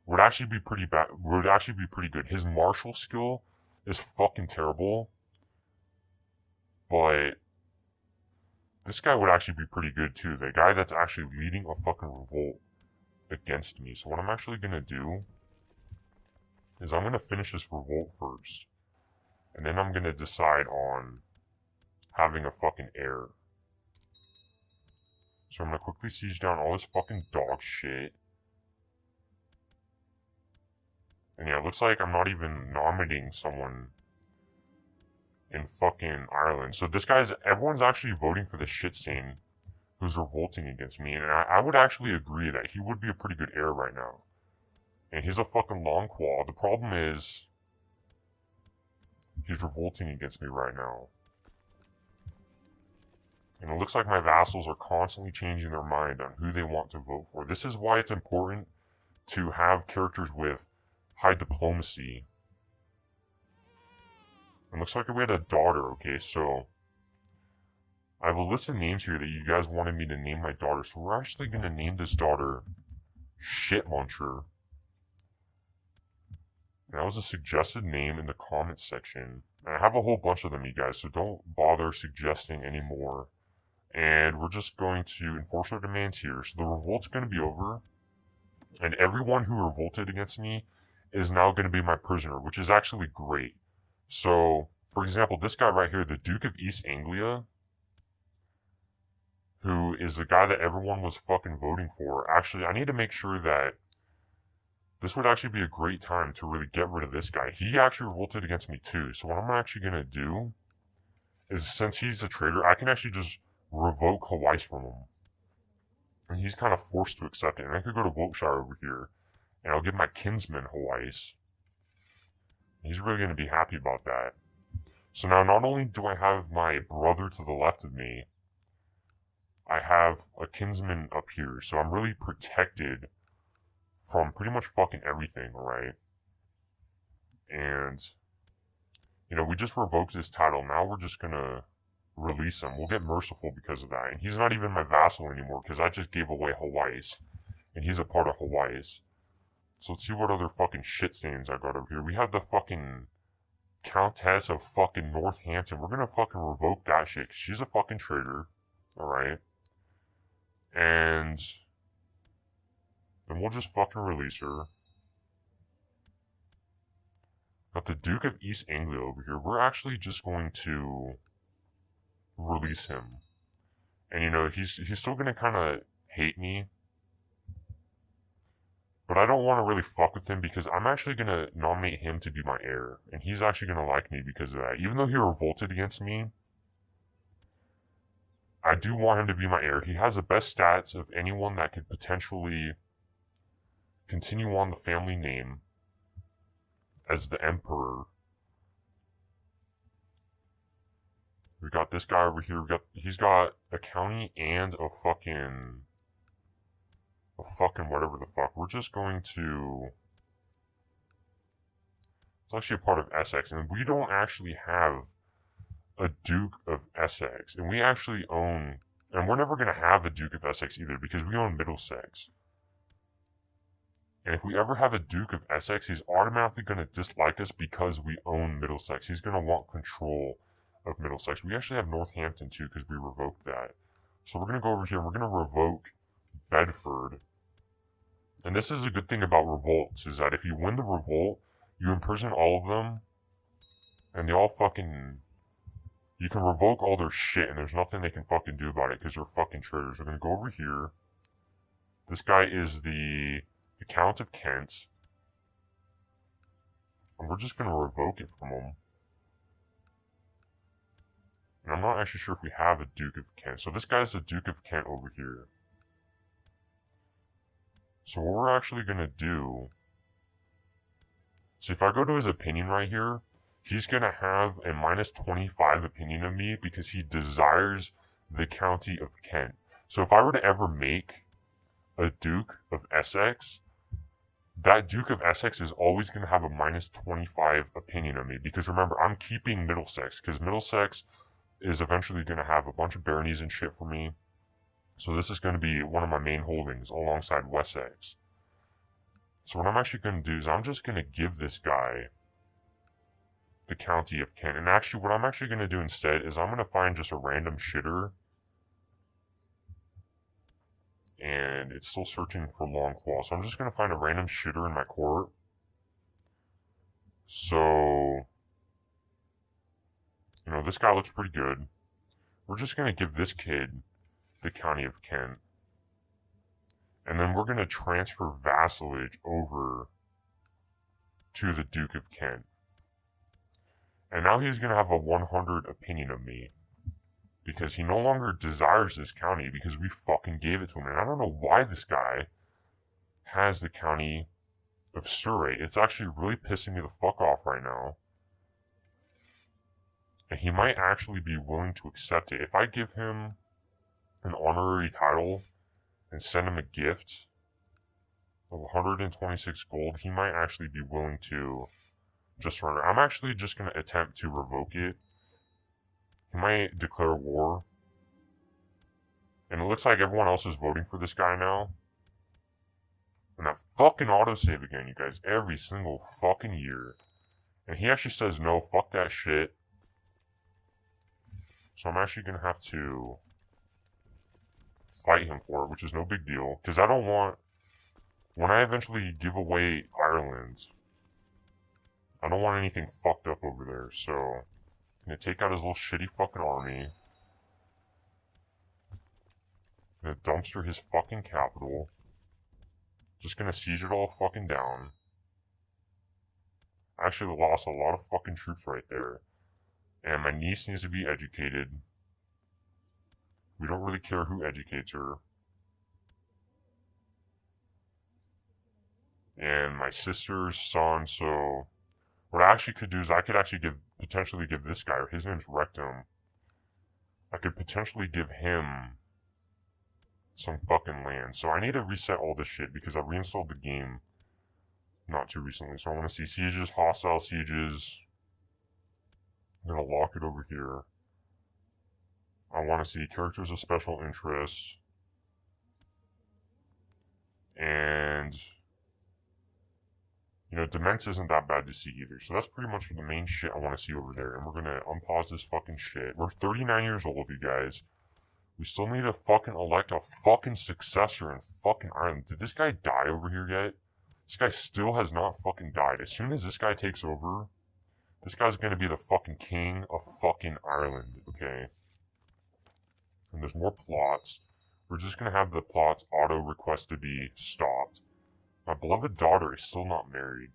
would actually be pretty bad. Would actually be pretty good. His martial skill is fucking terrible. But this guy would actually be pretty good too. The guy that's actually leading a fucking revolt against me. So what I'm actually going to do is I'm going to finish this revolt first. And then I'm going to decide on having a fucking heir. So I'm going to quickly siege down all this fucking dog shit. And yeah, it looks like I'm not even nominating someone in fucking Ireland. So this guy's, everyone's actually voting for the shit stain who's revolting against me. And I would actually agree that he would be a pretty good heir right now. And he's a fucking Long Qua. The problem is, he's revolting against me right now. And it looks like my vassals are constantly changing their mind on who they want to vote for. This is why it's important to have characters with high diplomacy. It looks like we had a daughter, okay, so I have a list of names here that you guys wanted me to name my daughter, so we're actually going to name this daughter Shit Muncher. That was a suggested name in the comments section. And I have a whole bunch of them, you guys, so don't bother suggesting any more. And we're just going to enforce our demands here. So the revolt's going to be over, and everyone who revolted against me is now going to be my prisoner, which is actually great. So For example, this guy right here, the Duke of East Anglia, who is the guy that everyone was fucking voting for. Actually, I need to make sure that this would actually be a great time to really get rid of this guy. He actually revolted against me too. So what I'm actually going to do is, since he's a traitor, I can actually just revoke Hawaii from him. And he's kind of forced to accept it. And I could go to Wiltshire over here, and I'll give my kinsman Hawaii. He's really going to be happy about that. So now not only do I have my brother to the left of me, I have a kinsman up here. So I'm really protected from pretty much fucking everything, right? And, you know, we just revoked his title. Now we're just going to release him. We'll get merciful because of that. And he's not even my vassal anymore because I just gave away Hawaii. And he's a part of Hawaii. So let's see what other fucking shit stains I got over here. We have the fucking Countess of fucking Northampton. We're gonna fucking revoke that shit 'cause she's a fucking traitor. Alright? And then we'll just fucking release her. Got the Duke of East Anglia over here. We're actually just going to release him. And you know, he's still gonna kinda hate me. But I don't want to really fuck with him because I'm actually going to nominate him to be my heir. And he's actually going to like me because of that. Even though he revolted against me, I do want him to be my heir. He has the best stats of anyone that could potentially continue on the family name as the emperor. We got this guy over here. He's got a county and a fucking whatever the fuck. We're just going to... It's actually a part of Essex, and we don't actually have a Duke of Essex. And we actually own... And we're never going to have a Duke of Essex either, because we own Middlesex. And if we ever have a Duke of Essex, he's automatically going to dislike us because we own Middlesex. He's going to want control of Middlesex. We actually have Northampton too, because we revoked that. So we're going to go over here, and we're going to revoke Bedford. And this is a good thing about revolts, is that if you win the revolt, you imprison all of them, and they all fucking... You can revoke all their shit, and there's nothing they can fucking do about it, because they're fucking traitors. We're gonna go over here. This guy is the Count of Kent. And we're just gonna revoke it from him. And I'm not actually sure if we have a Duke of Kent. So this guy's the Duke of Kent over here. So what we're actually going to do... So if I go to his opinion right here, he's going to have a minus 25 opinion of me because he desires the County of Kent. So if I were to ever make a Duke of Essex, that Duke of Essex is always going to have a minus 25 opinion of me. Because remember, I'm keeping Middlesex, because Middlesex is eventually going to have a bunch of baronies and shit for me. So this is going to be one of my main holdings alongside Wessex. So what I'm actually going to do is I'm just going to give this guy the County of Kent. And actually what I'm actually going to do instead is I'm going to find just a random shitter. And it's still searching for Long Qua. So I'm just going to find a random shitter in my court. So, you know, this guy looks pretty good. We're just going to give this kid the County of Kent. And then we're going to transfer vassalage over to the Duke of Kent. And now he's going to have a 100 opinion of me. Because he no longer desires this county because we fucking gave it to him. And I don't know why this guy has the County of Surrey. It's actually really pissing me the fuck off right now. And he might actually be willing to accept it. If I give him an honorary title and send him a gift of 126 gold, he might actually be willing to just surrender. I'm actually just going to attempt to revoke it. He might declare war. And it looks like everyone else is voting for this guy now. And that fucking autosave again, you guys, every single fucking year. And he actually says, no, fuck that shit. So I'm actually going to have to fight him for it, which is no big deal. Because I don't want, when I eventually give away Ireland, I don't want anything fucked up over there, so Gonna take out his little shitty fucking army. Gonna dumpster his fucking capital. Just gonna siege it all fucking down. I actually lost a lot of fucking troops right there. And my niece needs to be educated. We don't really care who educates her. And my sister's son, so what I actually could do is I could actually potentially give this guy, his name's Rectum. I could potentially give him some fucking land. So I need to reset all this shit because I reinstalled the game not too recently. So I want to see sieges, hostile sieges. I'm going to lock it over here. I want to see characters of special interest. And, you know, Demence isn't that bad to see either. So that's pretty much the main shit I want to see over there. And we're going to unpause this fucking shit. We're 39 years old, you guys. We still need to fucking elect a fucking successor in fucking Ireland. Did this guy die over here yet? This guy still has not fucking died. As soon as this guy takes over, this guy's gonna be the fucking king of fucking Ireland, okay? And there's more plots. We're just gonna have the plots auto-request to be stopped. My beloved daughter is still not married.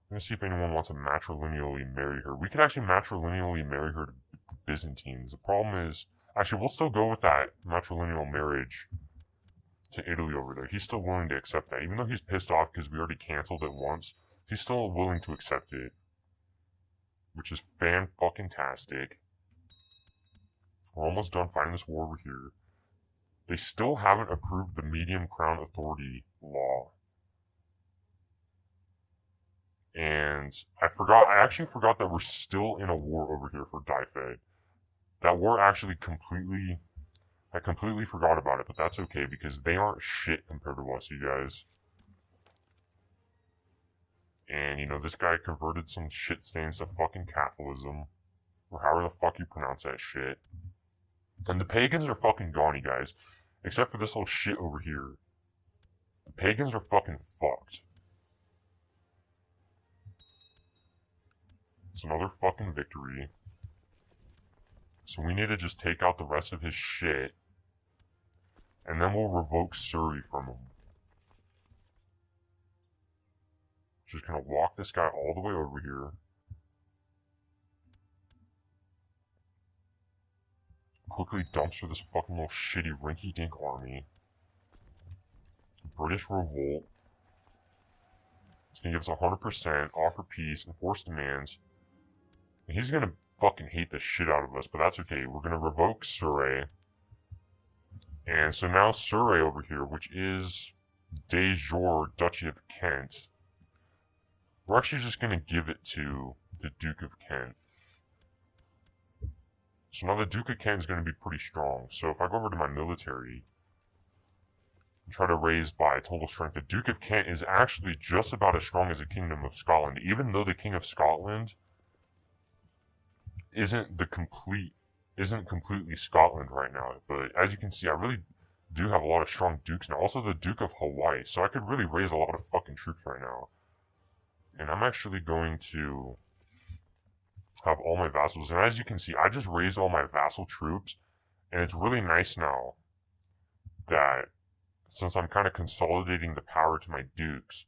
I'm gonna see if anyone wants to matrilineally marry her. We could actually matrilineally marry her to Byzantines. The problem is, actually, we'll still go with that matrilineal marriage to Italy over there. He's still willing to accept that. Even though he's pissed off because we already canceled it once, he's still willing to accept it. Which is fan-fucking-tastic. We're almost done fighting this war over here. They still haven't approved the Medium Crown Authority law. And I actually forgot that we're still in a war over here for Dyfed. That war actually I completely forgot about it, but that's okay because they aren't shit compared to us, you guys. And, you know, this guy converted some shit stains to fucking Catholicism. Or however the fuck you pronounce that shit. And the pagans are fucking gone, you guys. Except for this little shit over here. The pagans are fucking fucked. It's another fucking victory. So we need to just take out the rest of his shit. And then we'll revoke Surrey from him. Just gonna walk this guy all the way over here. Quickly dumpster this fucking little shitty rinky-dink army. British revolt. It's gonna give us 100%, offer peace, enforce demands. And he's gonna fucking hate the shit out of us, but that's okay. We're gonna revoke Surrey. And so now Surrey over here, which is de jure Duchy of Kent, we're actually just gonna give it to the Duke of Kent. So now the Duke of Kent is going to be pretty strong. So if I go over to my military and try to raise by total strength, the Duke of Kent is actually just about as strong as the Kingdom of Scotland, even though the King of Scotland isn't completely Scotland right now. But as you can see, I really do have a lot of strong dukes now. Also the Duke of Hawaii, so I could really raise a lot of fucking troops right now. And I'm actually going to have all my vassals, and as you can see, I just raised all my vassal troops, and it's really nice now that since I'm kind of consolidating the power to my dukes,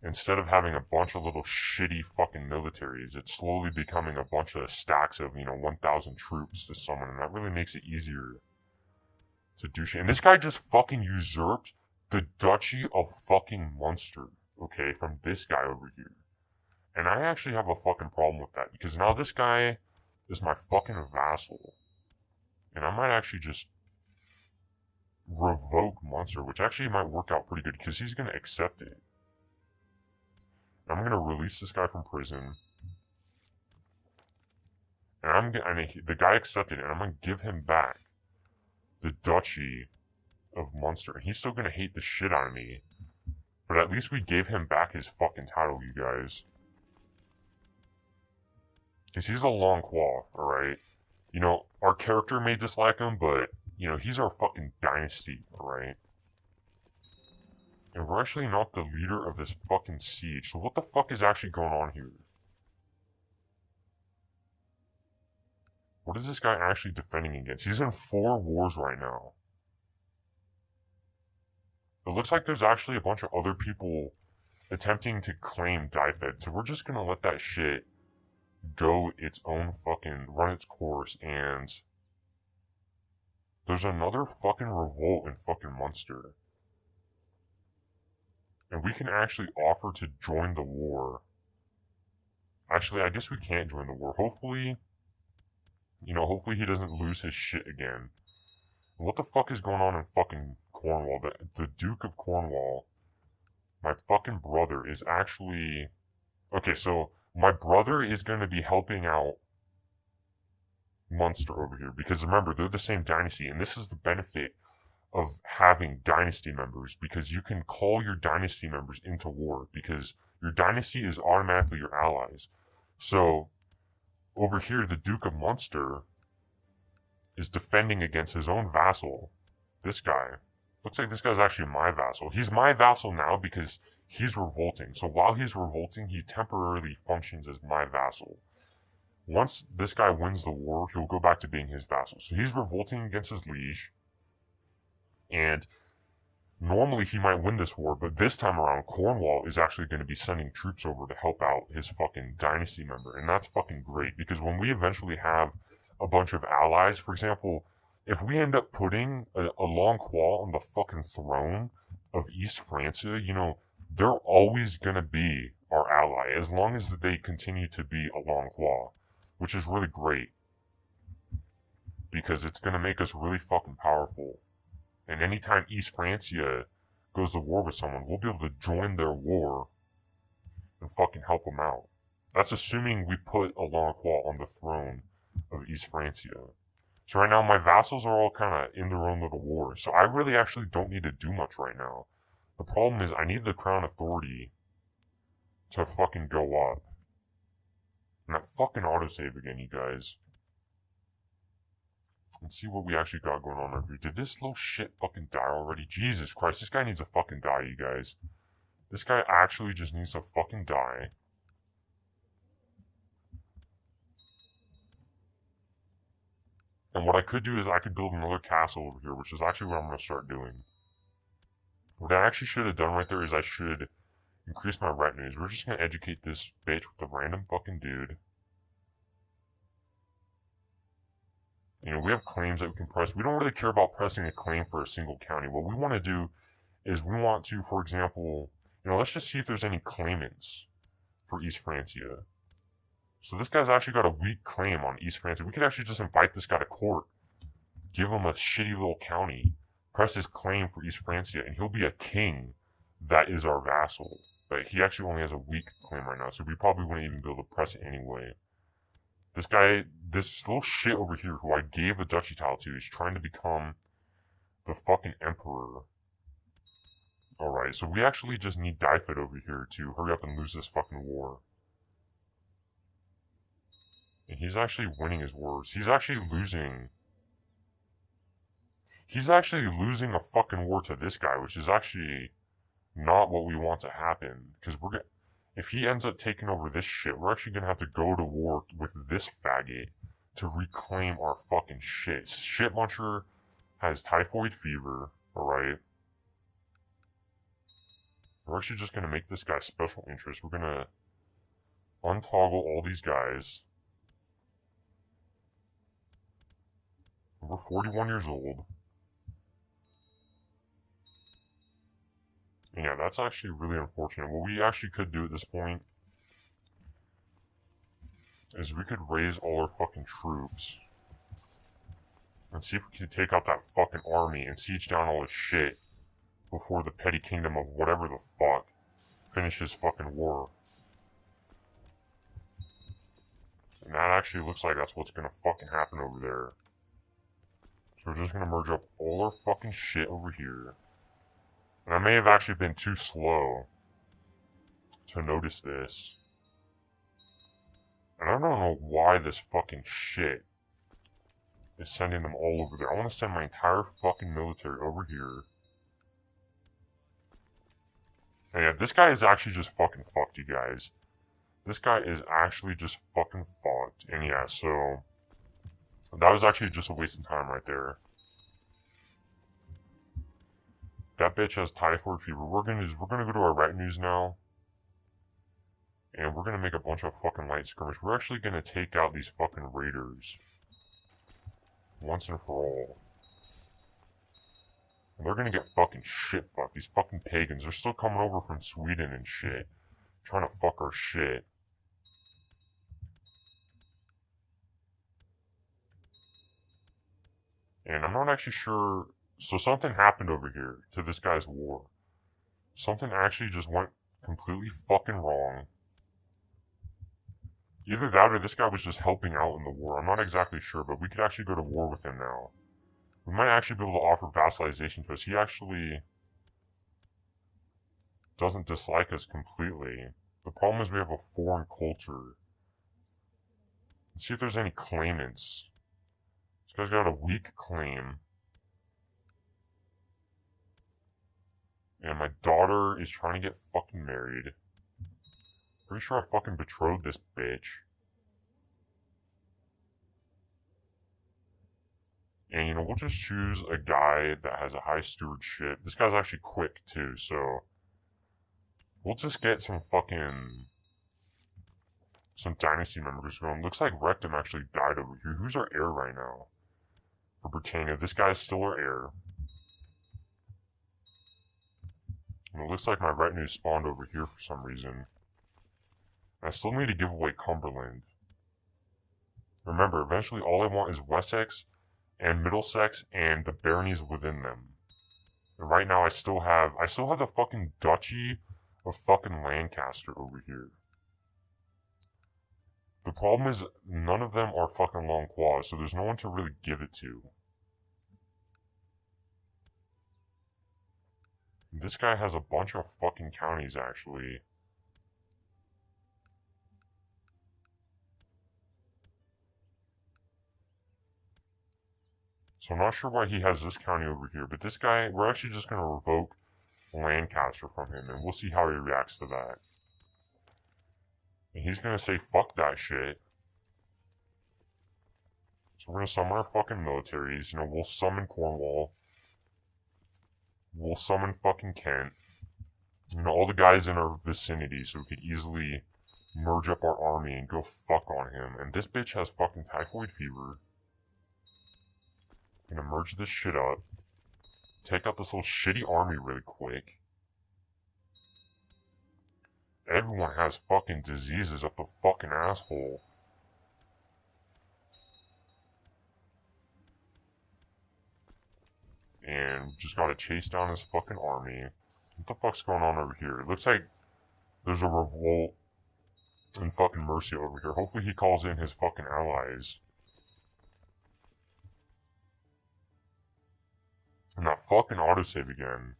instead of having a bunch of little shitty fucking militaries, it's slowly becoming a bunch of stacks of, 1,000 troops to summon, and that really makes it easier to do shit. And this guy just fucking usurped the Duchy of fucking Munster, okay, from this guy over here. And I actually have a fucking problem with that, because now this guy is my fucking vassal. And I might actually just revoke Munster, which actually might work out pretty good, because he's going to accept it. I'm going to release this guy from prison. And the guy accepted it, and I'm going to give him back the Duchy of Munster. And he's still going to hate the shit out of me. But at least we gave him back his fucking title, you guys. Because he's a Long Qua, alright? Our character may dislike him, but, he's our fucking dynasty, alright? And we're actually not the leader of this fucking siege, so what the fuck is actually going on here? What is this guy actually defending against? He's in 4 wars right now. It looks like there's actually a bunch of other people attempting to claim Dyfed, so we're just gonna let that shit go its own fucking, run its course, and there's another fucking revolt in fucking Munster. And we can actually offer to join the war. Actually, I guess we can't join the war. Hopefully, hopefully he doesn't lose his shit again. What the fuck is going on in fucking Cornwall? The Duke of Cornwall, my fucking brother, is actually... Okay, so my brother is going to be helping out Munster over here. Because remember, they're the same dynasty. And this is the benefit of having dynasty members. Because you can call your dynasty members into war. Because your dynasty is automatically your allies. So, over here, the Duke of Munster is defending against his own vassal. This guy. Looks like this guy's actually my vassal. He's my vassal now because he's revolting. So while he's revolting, he temporarily functions as my vassal. Once this guy wins the war, he'll go back to being his vassal. So he's revolting against his liege. And normally he might win this war, but this time around, Cornwall is actually going to be sending troops over to help out his fucking dynasty member. And that's fucking great, because when we eventually have a bunch of allies, for example, if we end up putting a Long Qua on the fucking throne of East Francia, they're always going to be our ally, as long as they continue to be a Long Qua, which is really great, because it's going to make us really fucking powerful. And anytime East Francia goes to war with someone, we'll be able to join their war and fucking help them out. That's assuming we put a Long Qua on the throne of East Francia. So right now, my vassals are all kind of in their own little war, so I really actually don't need to do much right now. The problem is I need the crown authority to fucking go up. And that fucking autosave again, you guys. Let's see what we actually got going on over here. Did this little shit fucking die already? Jesus Christ, this guy needs to fucking die, you guys. This guy actually just needs to fucking die. And what I could do is I could build another castle over here, which is actually what I'm going to start doing. What I actually should have done right there is I should increase my retinues. We're just going to educate this bitch with a random fucking dude. We have claims that we can press. We don't really care about pressing a claim for a single county. What we want to do is we want to, for example, let's just see if there's any claimants for East Francia. So this guy's actually got a weak claim on East Francia. We could actually just invite this guy to court, give him a shitty little county, press his claim for East Francia, and he'll be a king that is our vassal. But he actually only has a weak claim right now, so we probably wouldn't even be able to press it anyway. This guy, this little shit over here who I gave a duchy title to, is trying to become the fucking emperor. Alright, so we actually just need Dyfed over here to hurry up and lose this fucking war. And he's actually winning his wars. He's actually losing a fucking war to this guy, which is actually not what we want to happen. Because if he ends up taking over this shit, we're actually gonna have to go to war with this faggot to reclaim our fucking shit. Shitmuncher has typhoid fever, alright? We're actually just gonna make this guy special interest. We're gonna untoggle all these guys. We're 41 years old. And yeah, that's actually really unfortunate. What we actually could do at this point is we could raise all our fucking troops and see if we could take out that fucking army and siege down all this shit before the petty kingdom of whatever the fuck finishes fucking war. And that actually looks like that's what's gonna fucking happen over there. So we're just gonna merge up all our fucking shit over here. And I may have actually been too slow to notice this. And I don't know why this fucking shit is sending them all over there. I want to send my entire fucking military over here. And yeah, this guy is actually just fucking fucked, you guys. This guy is actually just fucking fucked. And yeah, so That was actually just a waste of time right there. That bitch has typhoid fever. We're gonna go to our retinues now. And we're gonna make a bunch of fucking light skirmish. We're actually gonna take out these fucking raiders. Once and for all. And they're gonna get fucking shit fucked. These fucking pagans. They're still coming over from Sweden and shit. Trying to fuck our shit. And I'm not actually sure. So something happened over here to this guy's war. Something actually just went completely fucking wrong. Either that or this guy was just helping out in the war. I'm not exactly sure, but we could actually go to war with him now. We might actually be able to offer vassalization to us. He actually doesn't dislike us completely. The problem is we have a foreign culture. Let's see if there's any claimants. This guy's got a weak claim. And my daughter is trying to get fucking married. Pretty sure I fucking betrothed this bitch. And, you know, we'll just choose a guy that has a high stewardship. This guy's actually quick, too, so... We'll just get some Dynasty members going. Looks like Rectum actually died over here. Who's our heir right now? For Britannia. This guy's still our heir. And it looks like my retinue spawned over here for some reason. I still need to give away Cumberland. Remember, eventually all I want is Wessex and Middlesex and the baronies within them. And right now I still have the fucking Duchy of fucking Lancaster over here. The problem is none of them are fucking Long Qua, so there's no one to really give it to. And this guy has a bunch of fucking counties actually. So I'm not sure why he has this county over here, but this guy, we're actually just going to revoke Lancaster from him, and we'll see how he reacts to that. And he's going to say, fuck that shit. So we're going to summon our fucking militaries, you know, we'll summon Cornwall. We'll summon fucking Kent. You know, all the guys in our vicinity, so we could easily merge up our army and go fuck on him. And this bitch has fucking typhoid fever. Gonna merge this shit up. Take out this little shitty army really quick. Everyone has fucking diseases up the fucking asshole. And just gotta chase down his fucking army. What the fuck's going on over here? It looks like there's a revolt in fucking Mercia over here. Hopefully he calls in his fucking allies. And that fucking autosave again.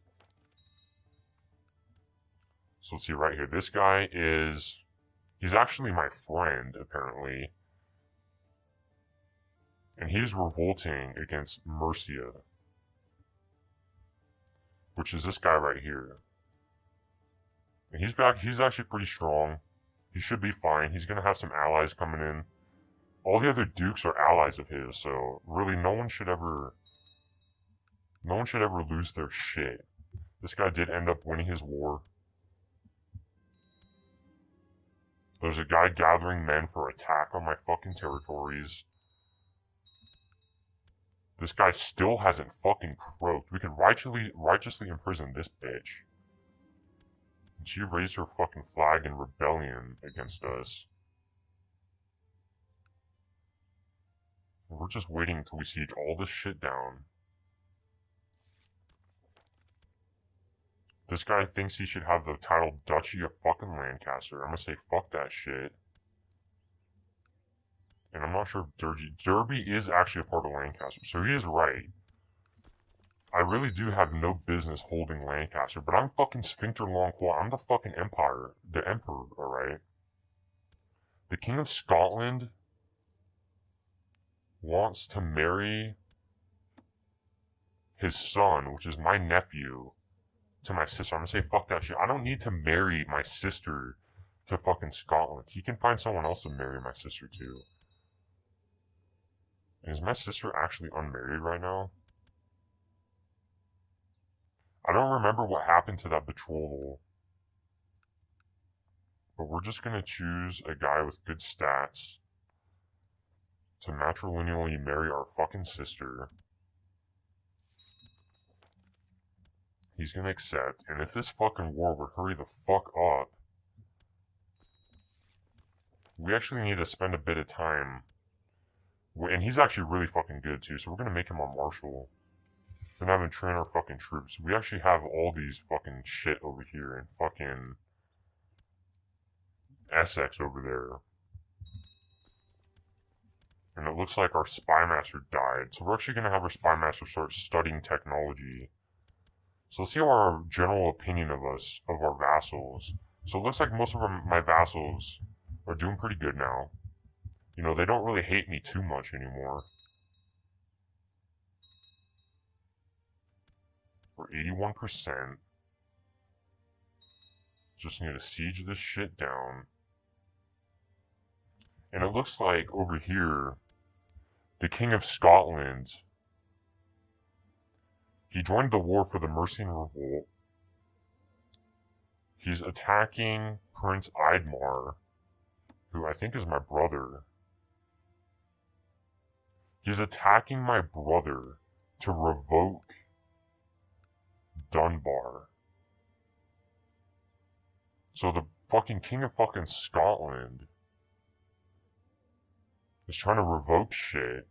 So let's see right here. This guy is... He's actually my friend, apparently. And he's revolting against Mercia. Which is this guy right here. And he's actually pretty strong. He should be fine. He's gonna have some allies coming in. All the other dukes are allies of his, so really no one should ever lose their shit. This guy did end up winning his war. There's a guy gathering men for attack on my fucking territories. This guy still hasn't fucking croaked. We could righteously imprison this bitch. And she raised her fucking flag in rebellion against us. And we're just waiting until we siege all this shit down. This guy thinks he should have the title Duchy of fucking Lancaster. I'm gonna say fuck that shit. And I'm not sure if Derby is actually a part of Lancaster, so he is right. I really do have no business holding Lancaster, but I'm fucking Sphincter Long Qua. I'm the fucking emperor, alright? The King of Scotland wants to marry his son, which is my nephew, to my sister. I'm gonna say fuck that shit. I don't need to marry my sister to fucking Scotland. He can find someone else to marry my sister to. Is my sister actually unmarried right now? I don't remember what happened to that betrothal. But we're just gonna choose a guy with good stats to matrilineally marry our fucking sister. He's gonna accept, and if this fucking war would hurry the fuck up, we actually need to spend a bit of time. And he's actually really fucking good too, so we're gonna make him our marshal. Then have him train our fucking troops. We actually have all these fucking shit over here and fucking Essex over there. And it looks like our spy master died. So we're actually going to have our spy master start studying technology. So let's see our general opinion of us, of our vassals. So it looks like most of my vassals are doing pretty good now. You know, they don't really hate me too much anymore. We're 81%. Just need to siege this shit down. And it looks like over here, the King of Scotland, he joined the war for the Mercian Revolt. He's attacking Prince Eidmar, who I think is my brother. He's attacking my brother to revoke Dunbar. So the fucking King of fucking Scotland is trying to revoke shit.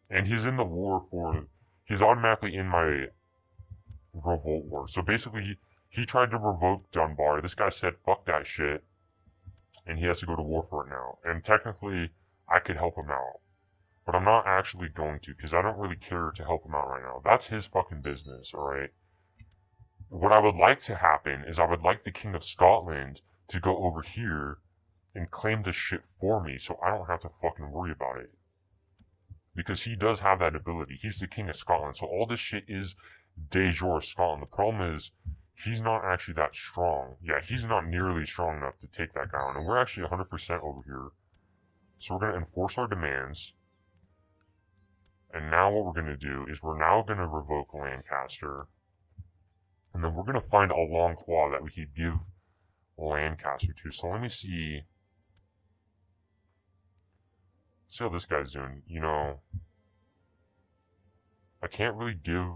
And he's in the war for... He's automatically in my revolt war. So basically, he tried to revoke Dunbar. This guy said, fuck that shit. And he has to go to war for it now. And technically, I could help him out. But I'm not actually going to, because I don't really care to help him out right now. That's his fucking business, alright? What I would like to happen is I would like the King of Scotland to go over here and claim this shit for me so I don't have to fucking worry about it. Because he does have that ability. He's the King of Scotland, so all this shit is de jure Scotland. The problem is, he's not actually that strong. Yeah, he's not nearly strong enough to take that guy on, and we're actually 100% over here. So we're going to enforce our demands. And now what we're going to do is we're now going to revoke Lancaster. And then we're going to find a Long Qua that we could give Lancaster to. So let me see how this guy's doing. You know, I can't really give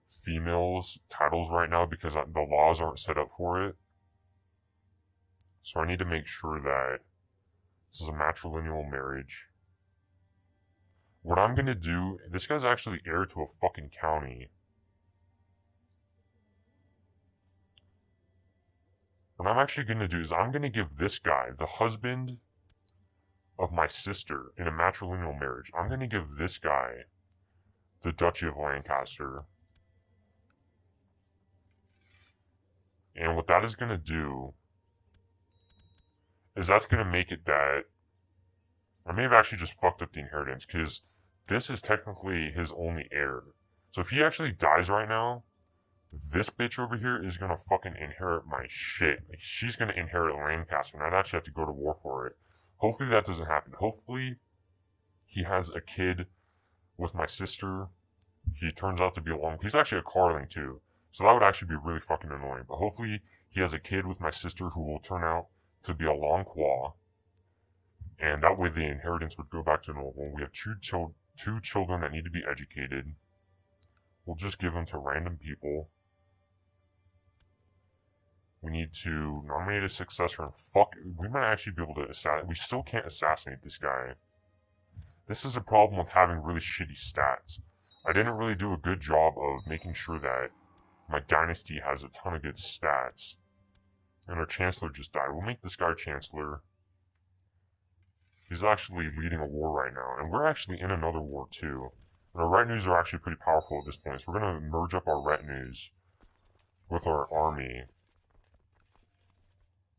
females titles right now because the laws aren't set up for it. So I need to make sure that this is a matrilineal marriage. What I'm going to do, this guy's actually heir to a fucking county. What I'm actually going to do is I'm going to give this guy, the husband of my sister, in a matrilineal marriage. I'm going to give this guy the Duchy of Lancaster. And what that is going to do is that's going to make it that I may have actually just fucked up the inheritance because this is technically his only heir. So if he actually dies right now, this bitch over here is going to fucking inherit my shit. Like, she's going to inherit Lancaster, and I'd actually have to go to war for it. Hopefully that doesn't happen. Hopefully he has a kid with my sister. He turns out to be a long... He's actually a Carling too. So that would actually be really fucking annoying. But hopefully he has a kid with my sister who will turn out to be a Long Qua. And that way the inheritance would go back to normal. We have two children that need to be educated. We'll just give them to random people. We need to nominate a successor and we might actually be able to assassinate. We still can't assassinate this guy. This is a problem with having really shitty stats. I didn't really do a good job of making sure that my dynasty has a ton of good stats. And our chancellor just died. We'll make this guy chancellor. He's actually leading a war right now. And we're actually in another war too. And our retinues are actually pretty powerful at this point. So we're going to merge up our retinues with our army.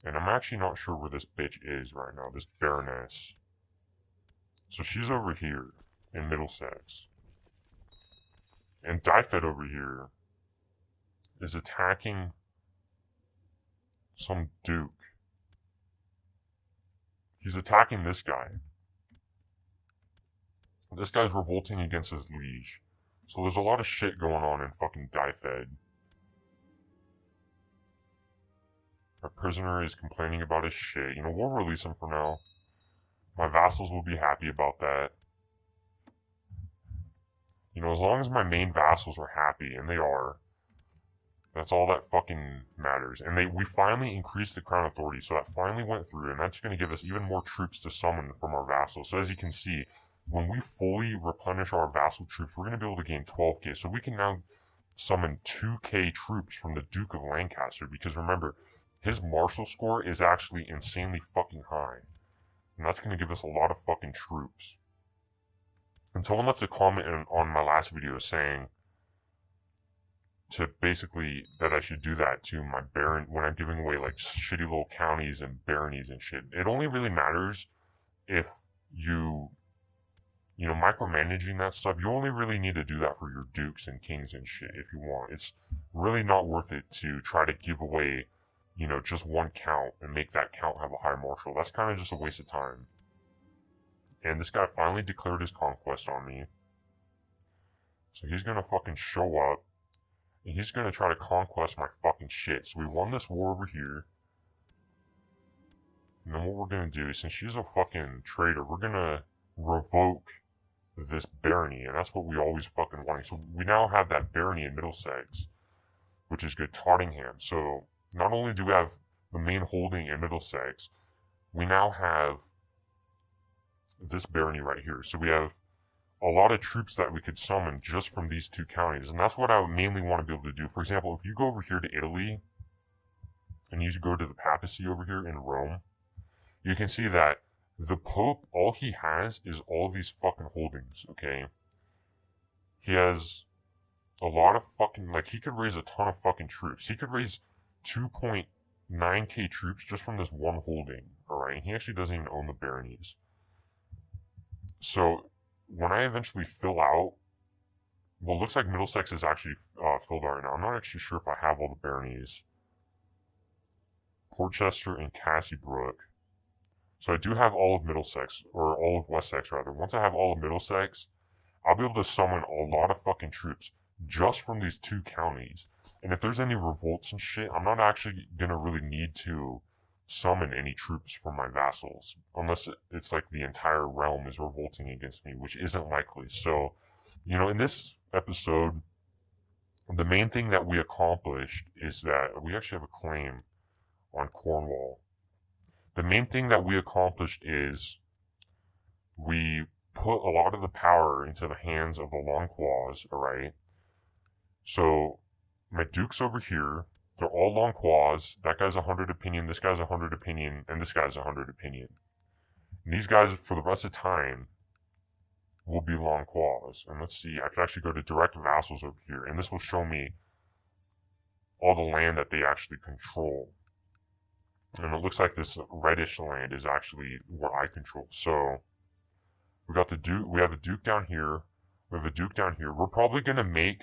And I'm actually not sure where this bitch is right now, this Baroness. So she's over here in Middlesex. And Dyfed over here is attacking some duke. He's attacking this guy. This guy's revolting against his liege. So there's a lot of shit going on in fucking Dyfed. Our prisoner is complaining about his shit. You know, we'll release him for now. My vassals will be happy about that. You know, as long as my main vassals are happy, and they are, that's all that fucking matters. And we finally increased the crown authority, so that finally went through, and that's going to give us even more troops to summon from our vassals. So as you can see, when we fully replenish our vassal troops, we're going to be able to gain 12k. So we can now summon 2k troops from the Duke of Lancaster, because remember, his martial score is actually insanely fucking high. And that's going to give us a lot of fucking troops. And someone left a comment on my last video saying to basically that I should do that to my baron when I'm giving away like shitty little counties and baronies and shit. It only really matters if you know, micromanaging that stuff. You only really need to do that for your dukes and kings and shit if you want. It's really not worth it to try to give away, you know, just one count and make that count have a high martial. That's kind of just a waste of time. And this guy finally declared his conquest on me. So he's gonna fucking show up. And he's gonna try to conquest my fucking shit. So we won this war over here. And then what we're gonna do, since she's a fucking traitor, we're gonna revoke this barony. And that's what we always fucking wanted. So we now have that barony in Middlesex, which is good. Tottingham. So not only do we have the main holding in Middlesex, we now have this barony right here. So we have a lot of troops that we could summon just from these two counties. And that's what I would mainly want to be able to do. For example, if you go over here to Italy, and you go to the papacy over here in Rome, you can see that the Pope, all he has is all these fucking holdings, okay? He has a lot of fucking, like, he could raise a ton of fucking troops. He could raise 2.9k troops just from this one holding, alright? He actually doesn't even own the baronies. So, when I eventually fill out, well, it looks like Middlesex is actually filled out right now. I'm not actually sure if I have all the baronies. Portchester and Cassibrook. So I do have all of Middlesex, or all of Wessex rather. Once I have all of Middlesex, I'll be able to summon a lot of fucking troops just from these two counties. And if there's any revolts and shit, I'm not actually gonna really need to summon any troops from my vassals, unless it's like the entire realm is revolting against me, which isn't likely. So, you know, in this episode, the main thing that we accomplished is that we actually have a claim on Cornwall. The main thing that we accomplished is we put a lot of the power into the hands of the Long Quas, alright? So, my dukes over here, they're all Long Quas. That guy's 100 opinion, this guy's 100 opinion, and this guy's 100 opinion. And these guys, for the rest of time, will be Long Quas. And let's see, I could actually go to direct vassals over here, and this will show me all the land that they actually control. And it looks like this reddish land is actually what I control. So, we got the Duke, we have a Duke down here, we have a Duke down here. We're probably going to make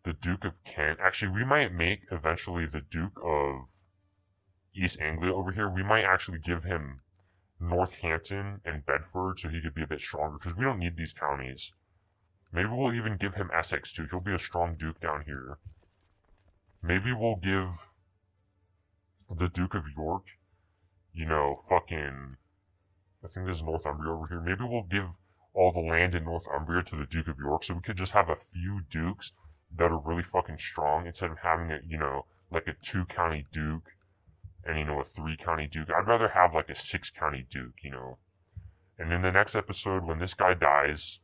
the Duke of Kent. Actually, we might make eventually the Duke of East Anglia over here. We might actually give him Northampton and Bedford so he could be a bit stronger, because we don't need these counties. Maybe we'll even give him Essex too. He'll be a strong Duke down here. Maybe we'll give the Duke of York, you know, fucking, I think there's Northumbria over here. Maybe we'll give all the land in Northumbria to the Duke of York, so we could just have a few dukes that are really fucking strong, instead of having a, you know, like a 2-county duke and, you know, a 3-county duke. I'd rather have like a 6-county duke, you know. And in the next episode, when this guy dies,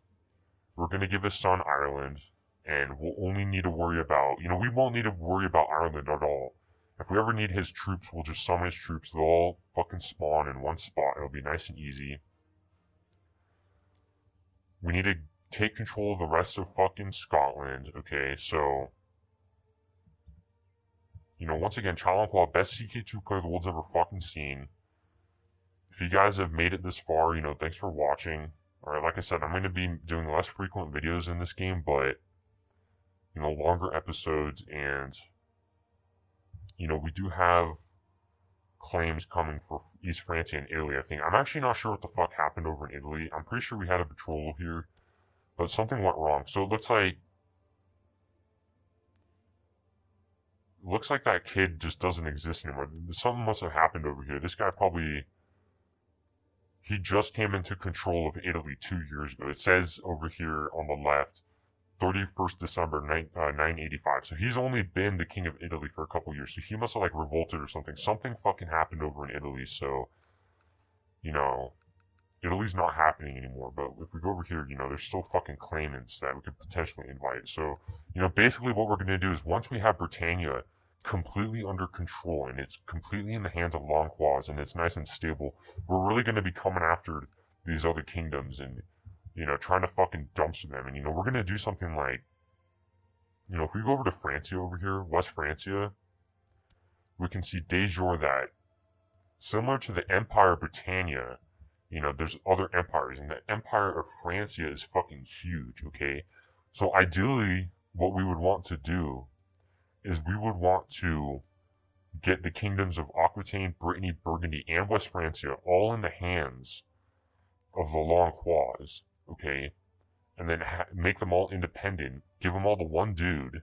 we're going to give his son Ireland, and we'll only need to worry about, you know, we won't need to worry about Ireland at all. If we ever need his troops, we'll just summon his troops. They'll all fucking spawn in one spot. It'll be nice and easy. We need to take control of the rest of fucking Scotland, okay? So, you know, once again, Long Qua, best CK2 player the world's ever fucking seen. If you guys have made it this far, you know, thanks for watching. Alright, like I said, I'm going to be doing less frequent videos in this game, but, you know, longer episodes, and, you know, we do have claims coming for East Francia and Italy, I think. I'm actually not sure what the fuck happened over in Italy. I'm pretty sure we had a patrol here, but something went wrong. So it looks like that kid just doesn't exist anymore. Something must have happened over here. This guy probably, he just came into control of Italy 2 years ago. It says over here on the left, 31st December 985. So he's only been the king of Italy for a couple years. So he must have like revolted or something. Something fucking happened over in Italy. So, you know, Italy's not happening anymore. But if we go over here, you know, there's still fucking claimants that we could potentially invite. So, you know, basically what we're going to do is once we have Britannia completely under control and it's completely in the hands of Long Quas and it's nice and stable, we're really going to be coming after these other kingdoms and, you know, trying to fucking dumpster them. And, you know, we're going to do something like, you know, if we go over to Francia over here, West Francia, we can see de jure that similar to the Empire of Britannia, you know, there's other empires, and the Empire of Francia is fucking huge, okay? So ideally, what we would want to do is we would want to get the kingdoms of Aquitaine, Brittany, Burgundy, and West Francia all in the hands of the Long Quas, okay? And then make them all independent, give them all to one dude,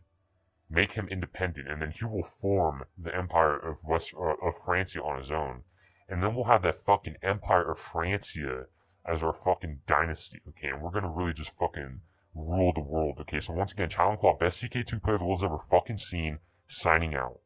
make him independent, and then he will form the Empire of Francia on his own. And then we'll have that fucking Empire of Francia as our fucking dynasty, okay? And we're gonna really just fucking rule the world, okay? So once again, Long Qua, best CK2 player the world's ever fucking seen, signing out.